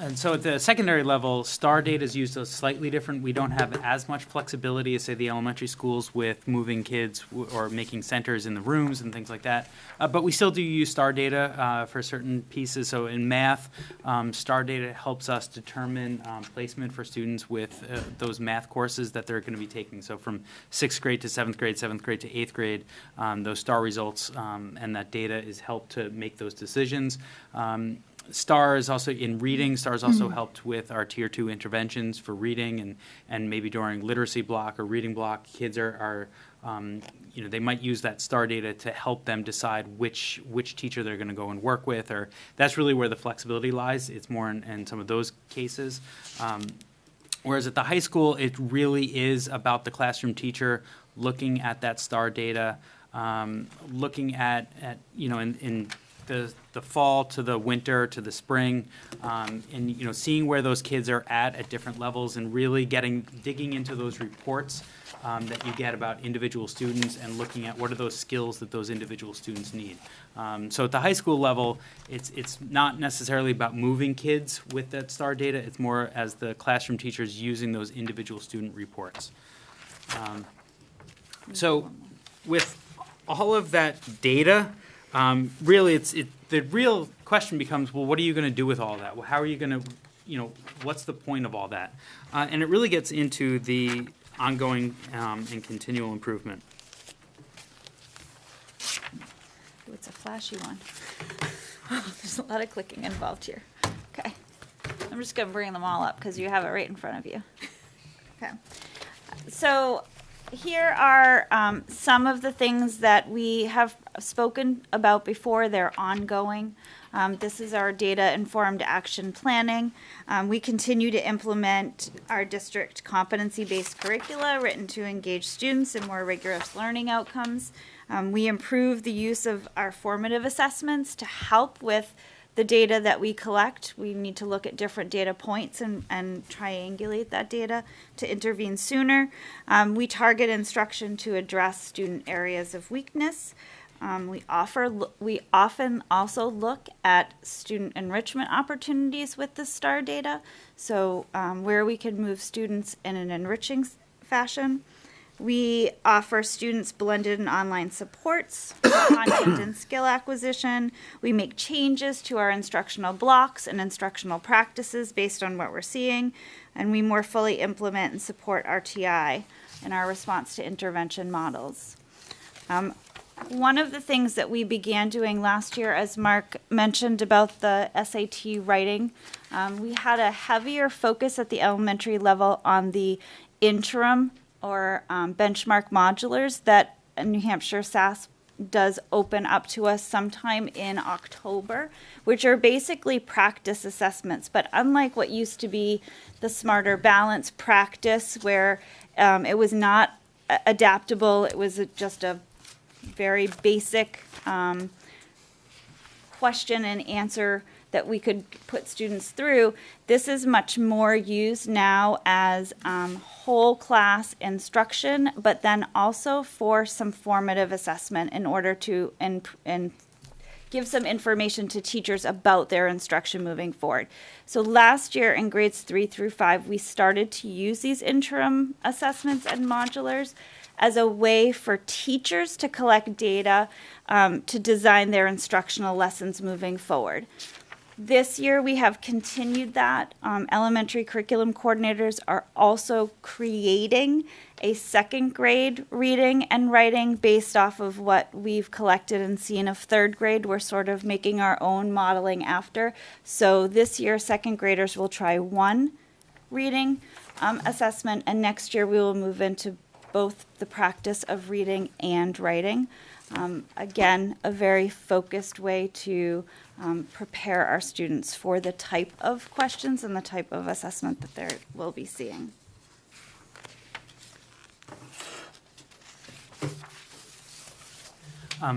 And so at the secondary level, STAR data is used as slightly different. We don't have as much flexibility as, say, the elementary schools with moving kids or making centers in the rooms and things like that. But we still do use STAR data for certain pieces. So in math, STAR data helps us determine placement for students with those math courses that they're going to be taking. So from 6th grade to 7th grade, 7th grade to 8th grade, those STAR results and that data is helped to make those decisions. STAR is also in reading. STAR has also helped with our Tier 2 interventions for reading and maybe during literacy block or reading block. Kids are they might use that STAR data to help them decide which teacher they're going to go and work with, or that's really where the flexibility lies. It's more in some of those cases. Whereas at the high school, it really is about the classroom teacher looking at that STAR data, looking at in the fall to the winter to the spring, and seeing where those kids are at different levels, and really digging into those reports that you get about individual students and looking at what are those skills that those individual students need. So at the high school level, it's not necessarily about moving kids with that STAR data. It's more as the classroom teachers using those individual student reports. So with all of that data, really, the real question becomes, well, what are you going to do with all that? Well, how are you going to, what's the point of all that? And it really gets into the ongoing and continual improvement. Ooh, it's a flashy one. There's a lot of clicking involved here. Okay. I'm just going to bring them all up because you have it right in front of you. Okay. So here are some of the things that we have spoken about before. They're ongoing. This is our data-informed action planning. We continue to implement our district competency-based curricula written to engage students in more rigorous learning outcomes. We improve the use of our formative assessments to help with the data that we collect. We need to look at different data points and triangulate that data to intervene sooner. We target instruction to address student areas of weakness. We often also look at student enrichment opportunities with the STAR data, so where we can move students in an enriching fashion. We offer students blended and online supports, content and skill acquisition. We make changes to our instructional blocks and instructional practices based on what we're seeing, and we more fully implement and support RTI in our response to intervention models. One of the things that we began doing last year, as Mark mentioned about the SAT writing, we had a heavier focus at the elementary level on the interim or benchmark modulars that New Hampshire SAS does open up to us sometime in October, which are basically practice assessments. But unlike what used to be the Smarter Balance practice, where it was not adaptable, it was just a very basic question and answer that we could put students through. This is much more used now as whole class instruction, but then also for some formative assessment in order to and give some information to teachers about their instruction moving forward. So last year in grades 3 through 5, we started to use these interim assessments and modulars as a way for teachers to collect data to design their instructional lessons moving forward. This year, we have continued that. Elementary curriculum coordinators are also creating a second grade reading and writing based off of what we've collected and seen of third grade. We're sort of making our own modeling after. So this year, second graders will try one reading assessment, and next year we will move into both the practice of reading and writing. Again, a very focused way to prepare our students for the type of questions and the type of assessment that they will be seeing.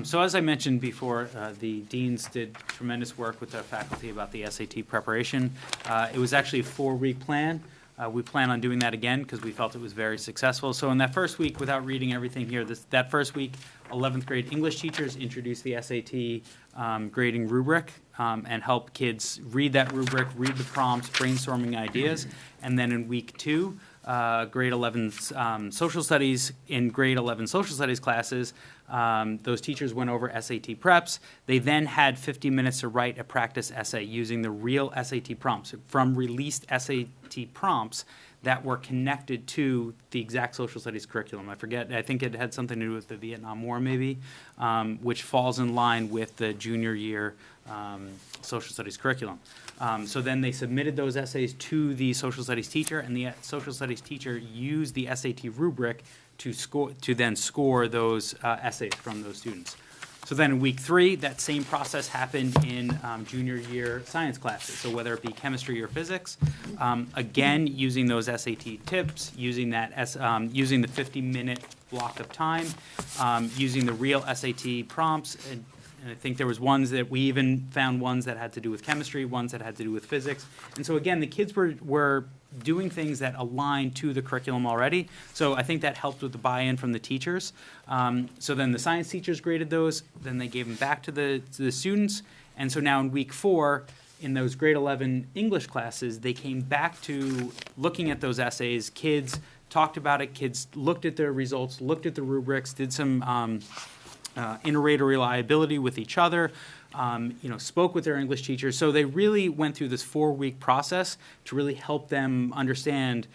So as I mentioned before, the deans did tremendous work with their faculty about the SAT preparation. It was actually a 4-week plan. We plan on doing that again because we felt it was very successful. So in that first week, without reading everything here, that first week, 11th grade English teachers introduced the SAT grading rubric and help kids read that rubric, read the prompts, brainstorming ideas. And then in week 2, grade 11 social studies, in grade 11 social studies classes, those teachers went over SAT preps. They then had 50 minutes to write a practice essay using the real SAT prompts from released SAT prompts that were connected to the exact social studies curriculum. I think it had something to do with the Vietnam War maybe, which falls in line with the junior year social studies curriculum. So then they submitted those essays to the social studies teacher, and the social studies teacher used the SAT rubric to then score those essays from those students. So then in week 3, that same process happened in junior year science classes. So whether it be chemistry or physics, again, using those SAT tips, using the 50-minute block of time, using the real SAT prompts. And I think there was ones that we even found ones that had to do with chemistry, ones that had to do with physics. And so again, the kids were doing things that align to the curriculum already. So I think that helped with the buy-in from the teachers. So then the science teachers graded those, then they gave them back to the students. And so now in week 4, in those grade 11 English classes, they came back to looking at those essays. Kids talked about it, kids looked at their results, looked at the rubrics, did some inter-rater reliability with each other, spoke with their English teachers. So they really went through this 4-week process to really help them understand,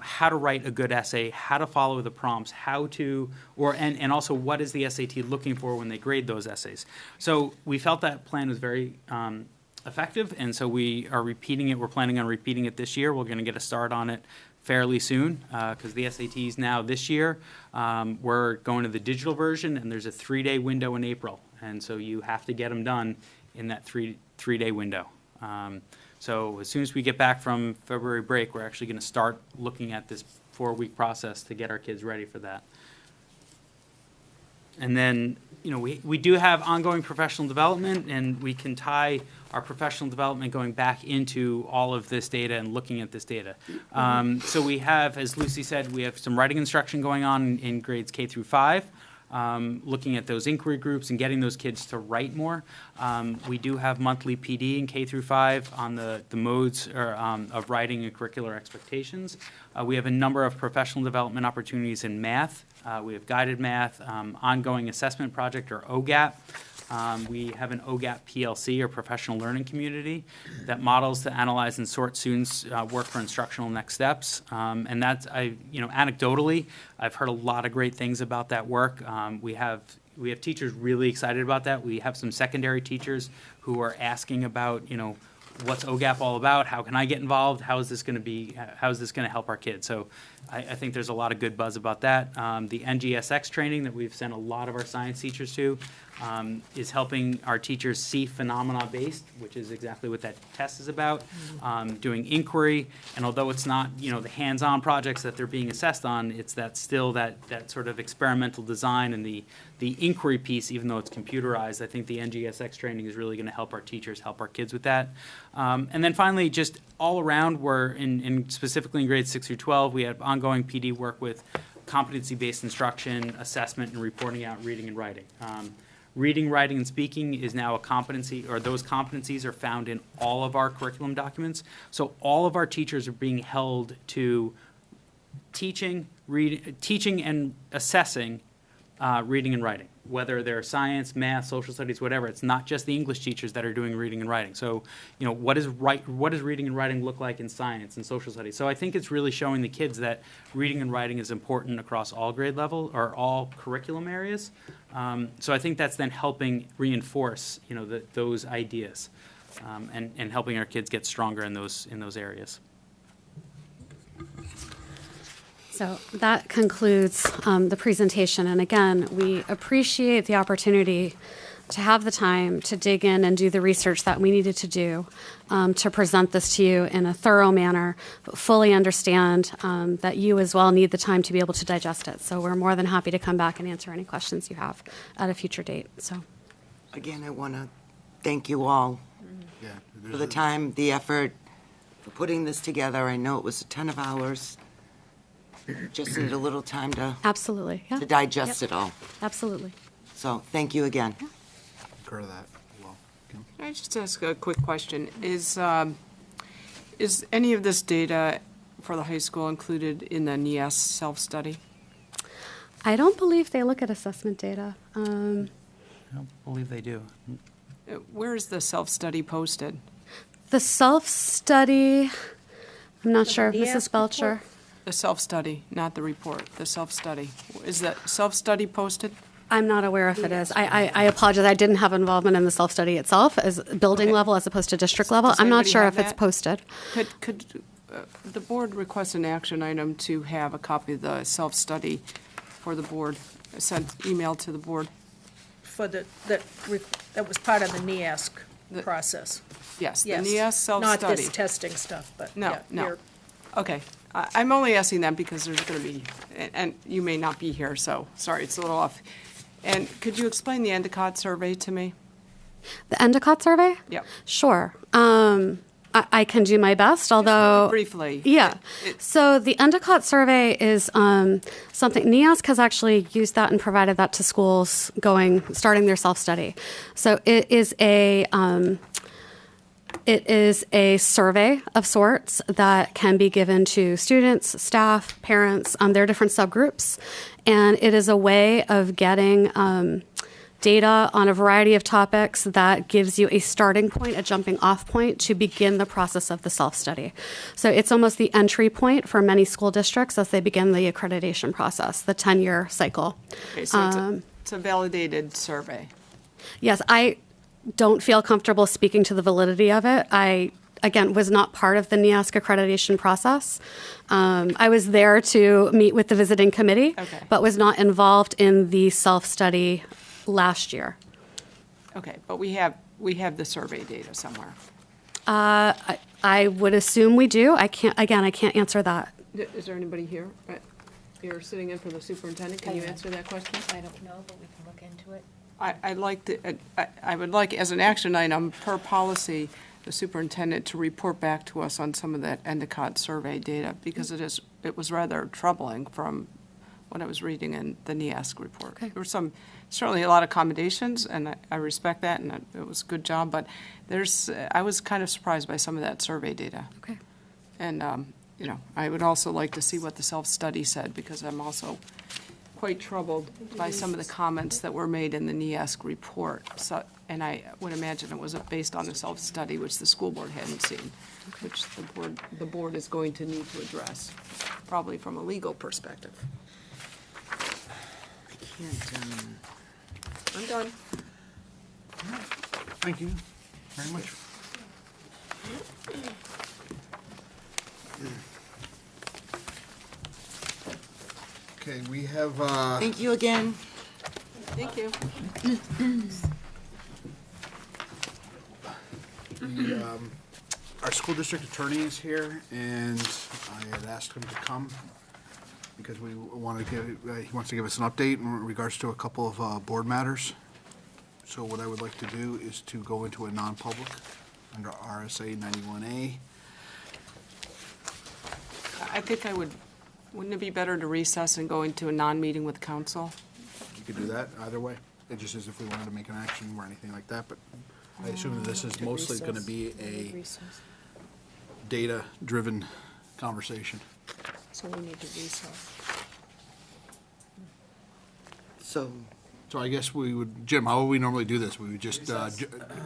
how to write a good essay, how to follow the prompts, and also what is the SAT looking for when they grade those essays. So we felt that plan was very effective, and so we are repeating it. We're planning on repeating it this year. We're going to get a start on it fairly soon because the SATs now this year, we're going to the digital version, and there's a 3-day window in April. And so you have to get them done in that three-day window. So as soon as we get back from February break, we're actually going to start looking at this 4-week process to get our kids ready for that. And then, we do have ongoing professional development, and we can tie our professional development going back into all of this data and looking at this data. So we have, as Lucy said, we have some writing instruction going on in grades K through 5. Looking at those inquiry groups and getting those kids to write more. We do have monthly PD in K through 5 on the modes of writing and curricular expectations. We have a number of professional development opportunities in math we have guided math, ongoing assessment project, or OGAP. We have an OGAP PLC, or professional learning community, that models to analyze and sort students' work for instructional next steps. And that's, anecdotally, I've heard a lot of great things about that work. We have teachers really excited about that. We have some secondary teachers who are asking about, what's OGAP all about? How can I get involved? How is this going to help our kids? So I think there's a lot of good buzz about that. The NGSX training that we've sent a lot of our science teachers to is helping our teachers see phenomena-based, which is exactly what that test is about, doing inquiry. And although it's not, the hands-on projects that they're being assessed on, it's that sort of experimental design and the inquiry piece, even though it's computerized. I think the NGSX training is really going to help our teachers, help our kids with that. And then finally, just all around, we're specifically in grades 6 through 12, we have ongoing PD work with competency-based instruction, assessment, and reporting out reading and writing. Reading, writing, and speaking is now a competency, or those competencies are found in all of our curriculum documents. So all of our teachers are being held to teaching and assessing reading and writing, whether they're science, math, social studies, whatever. It's not just the English teachers that are doing reading and writing. So, what does reading and writing look like in science and social studies? So I think it's really showing the kids that reading and writing is important across all grade level or all curriculum areas. So I think that's then helping reinforce, those ideas, and helping our kids get stronger in those areas. So that concludes the presentation. And again, we appreciate the opportunity to have the time to dig in and do the research that we needed to do to present this to you in a thorough manner, but fully understand that you as well need the time to be able to digest it. So we're more than happy to come back and answer any questions you have at a future date. So Again, I want to thank you all Yeah, for the time, the effort, for putting this together. I know it was a ton of hours. Just need a little time to absolutely, yeah, digest it all. absolutely. So thank you again. concur that as well. Kim? Can I just ask a quick question? Is any of this data for the high school included in the NEAS self-study? I don't believe they look at assessment data. I don't believe they do. Where is the self-study posted? The self-study, I'm not sure, Mrs. Belcher. The self-study, not the report, the self-study. Is that self-study posted? I'm not aware if it is. I apologize. I didn't have involvement in the self-study itself as building Okay. level as opposed to district level. Does I'm not anybody sure have if it's that? posted. Could the board request an action item to have a copy of the self-study for the board, sent email to the board? For that was part of the NEASC The- process. Yes, the Yes. NEAS Not self-study. this testing stuff, but No, yeah, no. you're- Okay, I'm only asking that because there's going to be, and you may not be here, so, sorry, it's a little off. And could you explain the Endicott survey to me? The Endicott survey? Yep. Sure. I can do my best, although. Briefly. Yeah. It- So the Endicott survey is something, NEASC has actually used that and provided that to schools starting their self-study. So it is a survey of sorts that can be given to students, staff, parents, their different subgroups. And it is a way of getting data on a variety of topics that gives you a starting point, a jumping off point to begin the process of the self-study. So it's almost the entry point for many school districts as they begin the accreditation process, the 10-year cycle. Okay, so it's a validated survey. Yes, I don't feel comfortable speaking to the validity of it. I, again, was not part of the NEASC accreditation process. I was there to meet with the visiting committee, Okay. but was not involved in the self-study last year. Okay, but we have the survey data somewhere. I would assume we do. I can't answer that. Is there anybody here? You're sitting in for the superintendent, can you answer that question? I don't know, but we can look into it. I would like, as an action item, per policy, the superintendent to report back to us on some of that Endicott survey data, because it was rather troubling from what I was reading in the NEASC report. Okay. There were certainly a lot of accommodations, and I respect that, and it was a good job, but I was kind of surprised by some of that survey data. Okay. And, I would also like to see what the self-study said, because I'm also quite troubled by some of the comments that were made in the NEASC report. So, and I would imagine it was based on a self-study, which the school board hadn't seen, which the board is going to need to address, probably from a legal perspective. I can't, I'm done. Thank you very much. Okay, we have, thank you again. Thank you. our school district attorney is here, and I had asked him to come because we want to give, he wants to give us an update in regards to a couple of board matters. So what I would like to do is to go into a non-public under RSA 91A. I think wouldn't it be better to recess and go into a non-meeting with council? You could do that either way. It just is if we wanted to make an action or anything like that, but I assume that this is mostly going to be a data-driven conversation. So we need to recess. So So I guess we would, Jim, how would we normally do this? We would just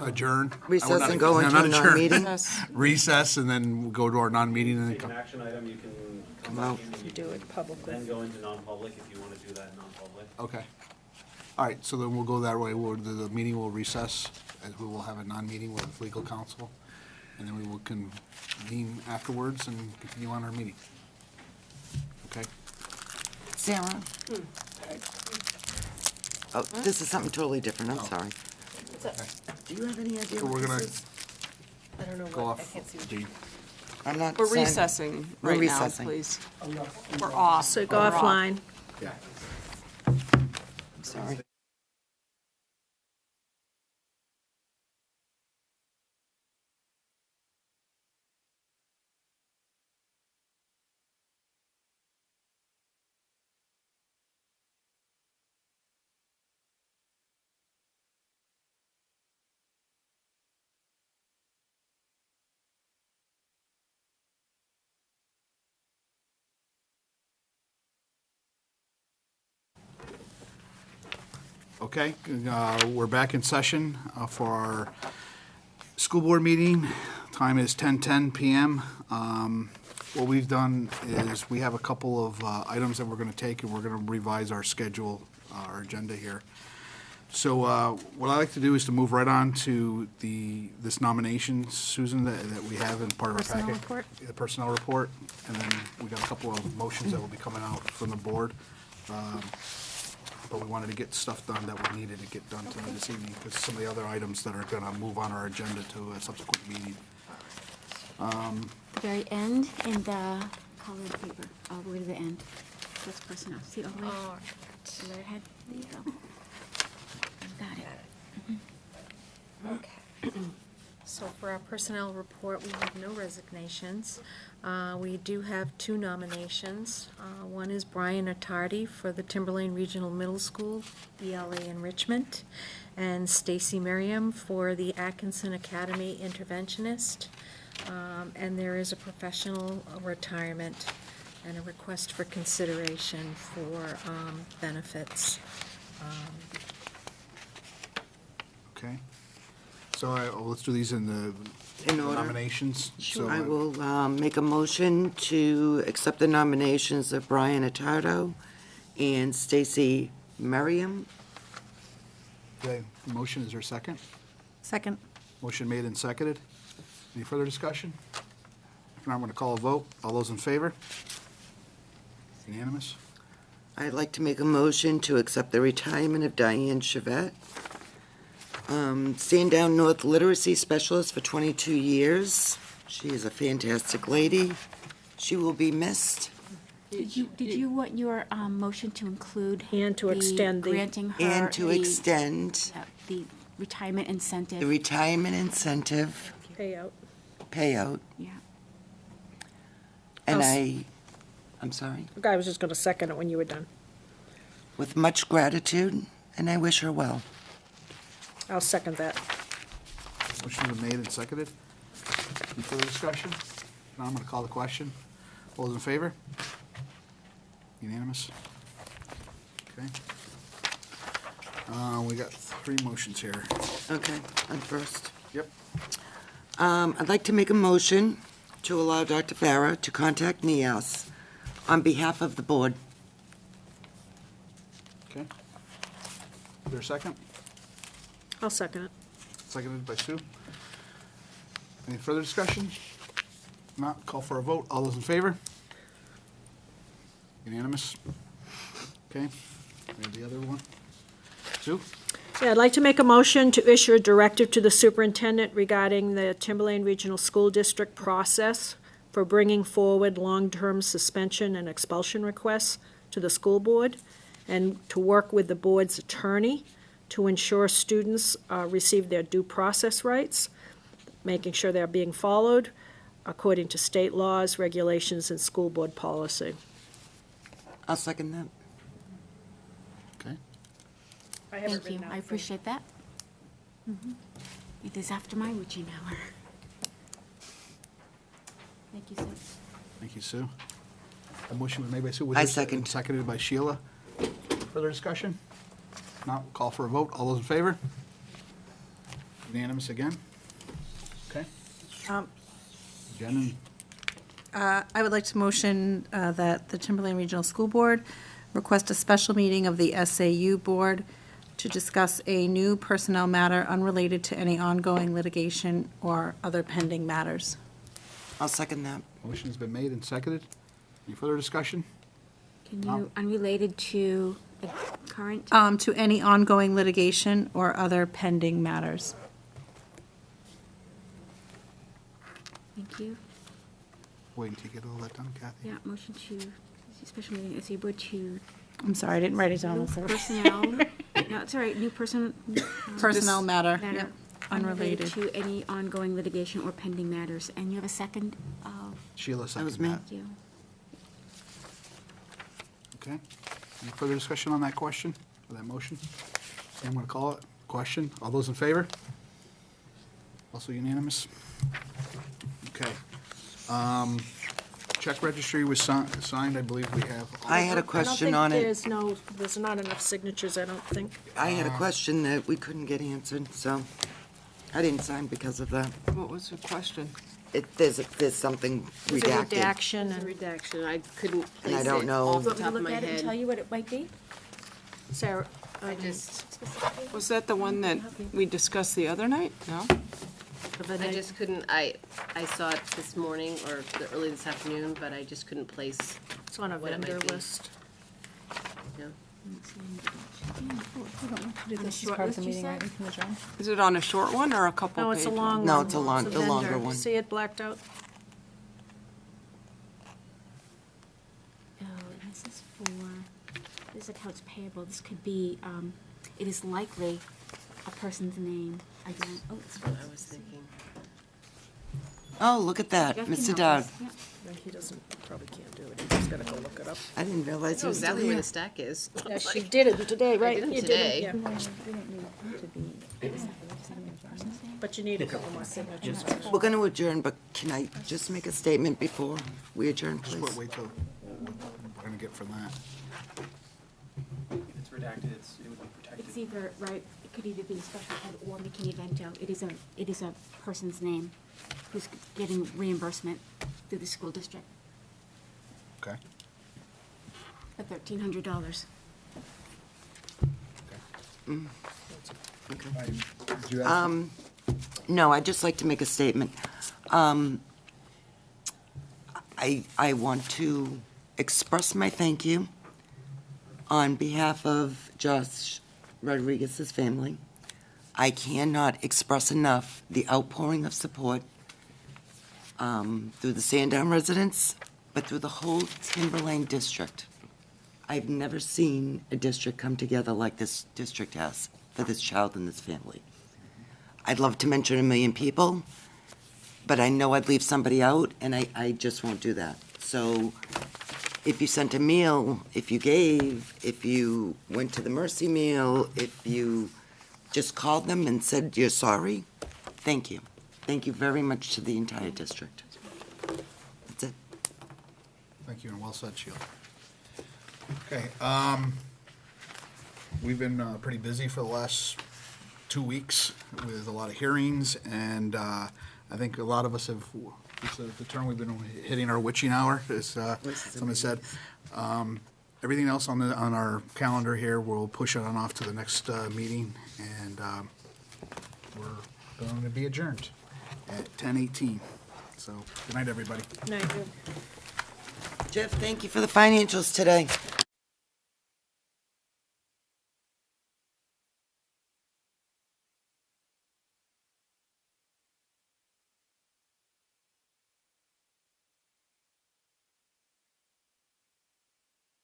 adjourn? recess not- and go no, into not a adjourn. non-meeting? Yes. Recess and then go to our non-meeting and then Take an come. action item, you can come Come out. back in and you Do can it publicly. then go into non-public if you want to do that in non-public. Okay. All right, so then we'll go that way. The meeting will recess, as we will have a non-meeting with legal counsel, and then we will convene afterwards and continue on our meeting. Okay? Sarah? Oh, this is something totally different, I'm sorry. Do you have any idea So what we're gonna this is? I don't know go what, I off. can't see what. the- I'm not. We're saying- recessing We're right now, recessing. please. We're off. So go We're off. offline. Yeah. Sorry. Okay, we're back in session for our school board meeting. Time is 10:10 PM. What we've done is we have a couple of items that we're going to take, and we're going to revise our schedule, our agenda here. So what I like to do is to move right on to this nomination, Susan, that we have in part of our packet. Personnel report? The personnel report, and then we got a couple of motions that will be coming out from the board. But we wanted to get stuff done that we needed to get done tonight this evening, because some of the other items that are gonna move on our agenda to a subsequent meeting. The very end in the colored paper, all the way to the end. That's personnel. See all the way? The letterhead? There you go. Got it. Okay. So for our personnel report, we have no resignations. We do have two nominations. One is Brian Attardi for the Timberlane Regional Middle School, ELA Enrichment, and Stacy Merriam for the Atkinson Academy Interventionist. And there is a professional retirement and a request for consideration for benefits. Okay? So let's do these in the In order. nominations. So I will make a motion to accept the nominations of Brian Attardo and Stacy Merriam. Okay, motion, is there a second? Second. Motion made and seconded. Any further discussion? If not, I'm gonna call a vote. All those in favor? Unanimous? I'd like to make a motion to accept the retirement of Diane Chevette, Sandown North Literacy Specialist for 22 years. She is a fantastic lady. She will be missed. Did you want your motion to include? And to extend the- Granting her And to the- extend The retirement incentive. the retirement incentive Payout. payout. Yeah. And I'll I'm sorry, I was just gonna second it when you were done. with much gratitude, and I wish her well. I'll second that. Motion been made and seconded. Any further discussion? Now I'm gonna call the question. All those in favor? Unanimous? Okay. We got 3 motions here. Okay, I'm first. Yep. I'd like to make a motion to allow Dr. Farah to contact NEAS on behalf of the board. Okay. Is there a second? I'll second it. Seconded by Sue. Any further discussion? Not, call for a vote. All those in favor? Unanimous? Okay. And the other one? Sue? Yeah, I'd like to make a motion to issue a directive to the superintendent regarding the Timberlane Regional School District process for bringing forward long-term suspension and expulsion requests to the school board, and to work with the board's attorney to ensure students receive their due process rights, making sure they're being followed according to state laws, regulations, and school board policy. I'll second that. Okay. Thank you, I appreciate that. It is after my witching hour. Thank you, Sue. Thank you, Sue. A motion was made by Sue. Was I there- second. and seconded by Sheila. Further discussion? Not, call for a vote. All those in favor? Unanimous again? Okay. Jen and I would like to motion that the Timberlane Regional School Board request a special meeting of the SAU Board to discuss a new personnel matter unrelated to any ongoing litigation or other pending matters. I'll second that. motion's been made and seconded. Any further discussion? Can you, unrelated to the current? To any ongoing litigation or other pending matters. Thank you. Wait until you get all that done, Kathy. Yeah, motion to, special meeting, SAU Board to I'm sorry, I didn't write it down. new I'm sorry. personnel, no, it's all right, new person. Personnel matter, Matter yep, unrelated. to any ongoing litigation or pending matters. And you have a second? Sheila was seconded me. that. Thank you. Okay. Any further discussion on that question, or that motion? I'm going to call it question. All those in favor? Also unanimous? Okay. Check registry was signed, I believe we have. I had a question on it. There's not enough signatures, I don't think. I had a question that we couldn't get answered, so I didn't sign because of that. What was the question? There's something There's a redacted. redaction It's a and redaction, I couldn't And I place don't it know. off the Want me to top of look my at it and tell head. you what it might be? Sarah, I just, Was that the one that we discussed the other night? No? I just couldn't, I saw it this morning or early this afternoon, but I just couldn't place, it's on a What it might vendor be. list. you know. On the short list, you said? Is it on a short one or a couple No, pages? it's a long one. No, it's a long- It's the longer vendor. one. See it blacked out? Oh, and this is for, this is accounts payable. This could be, it is likely a person's name. I don't, oh, it's. That's what I was thinking. Oh, look at that, Jeff can Mr. help Dowd. us. Yeah. He probably can't do it, he's just gotta go look it up. I didn't realize he I know was still exactly where here. the stack is. Yeah, she did it today, right? did it You today. yeah. But you need a couple more signatures. We're going to adjourn, but can I just make a statement before we adjourn, Just please? wait till, what we're going to get from that. If it's redacted, it would be protected. It's either, right, it could either be special ed or making event out. It is a person's name who's getting reimbursement through the school district Okay? for $1,300. Okay. Did you have No, I'd just like to make a statement. I want to express my thank you on behalf of Josh Rodriguez's family. I cannot express enough the outpouring of support through the Sandown residents, but through the whole Timberlane district. I've never seen a district come together like this district has for this child and this family. I'd love to mention 1 million people, but I know I'd leave somebody out, and I just won't do that. So if you sent a meal, if you gave, if you went to the Mercy meal, if you just called them and said you're sorry, thank you. Thank you very much to the entire district. That's it. Thank you, and well said, Sheila. Okay, We've been pretty busy for the last 2 weeks with a lot of hearings, and I think a lot of us have, it's the term we've been hitting our witching hour, as someone said. Everything else on our calendar here, we'll push it on off to the next meeting, and we're going to be adjourned at 10:18. So, good night, everybody. Night. Jeff, thank you for the financials today.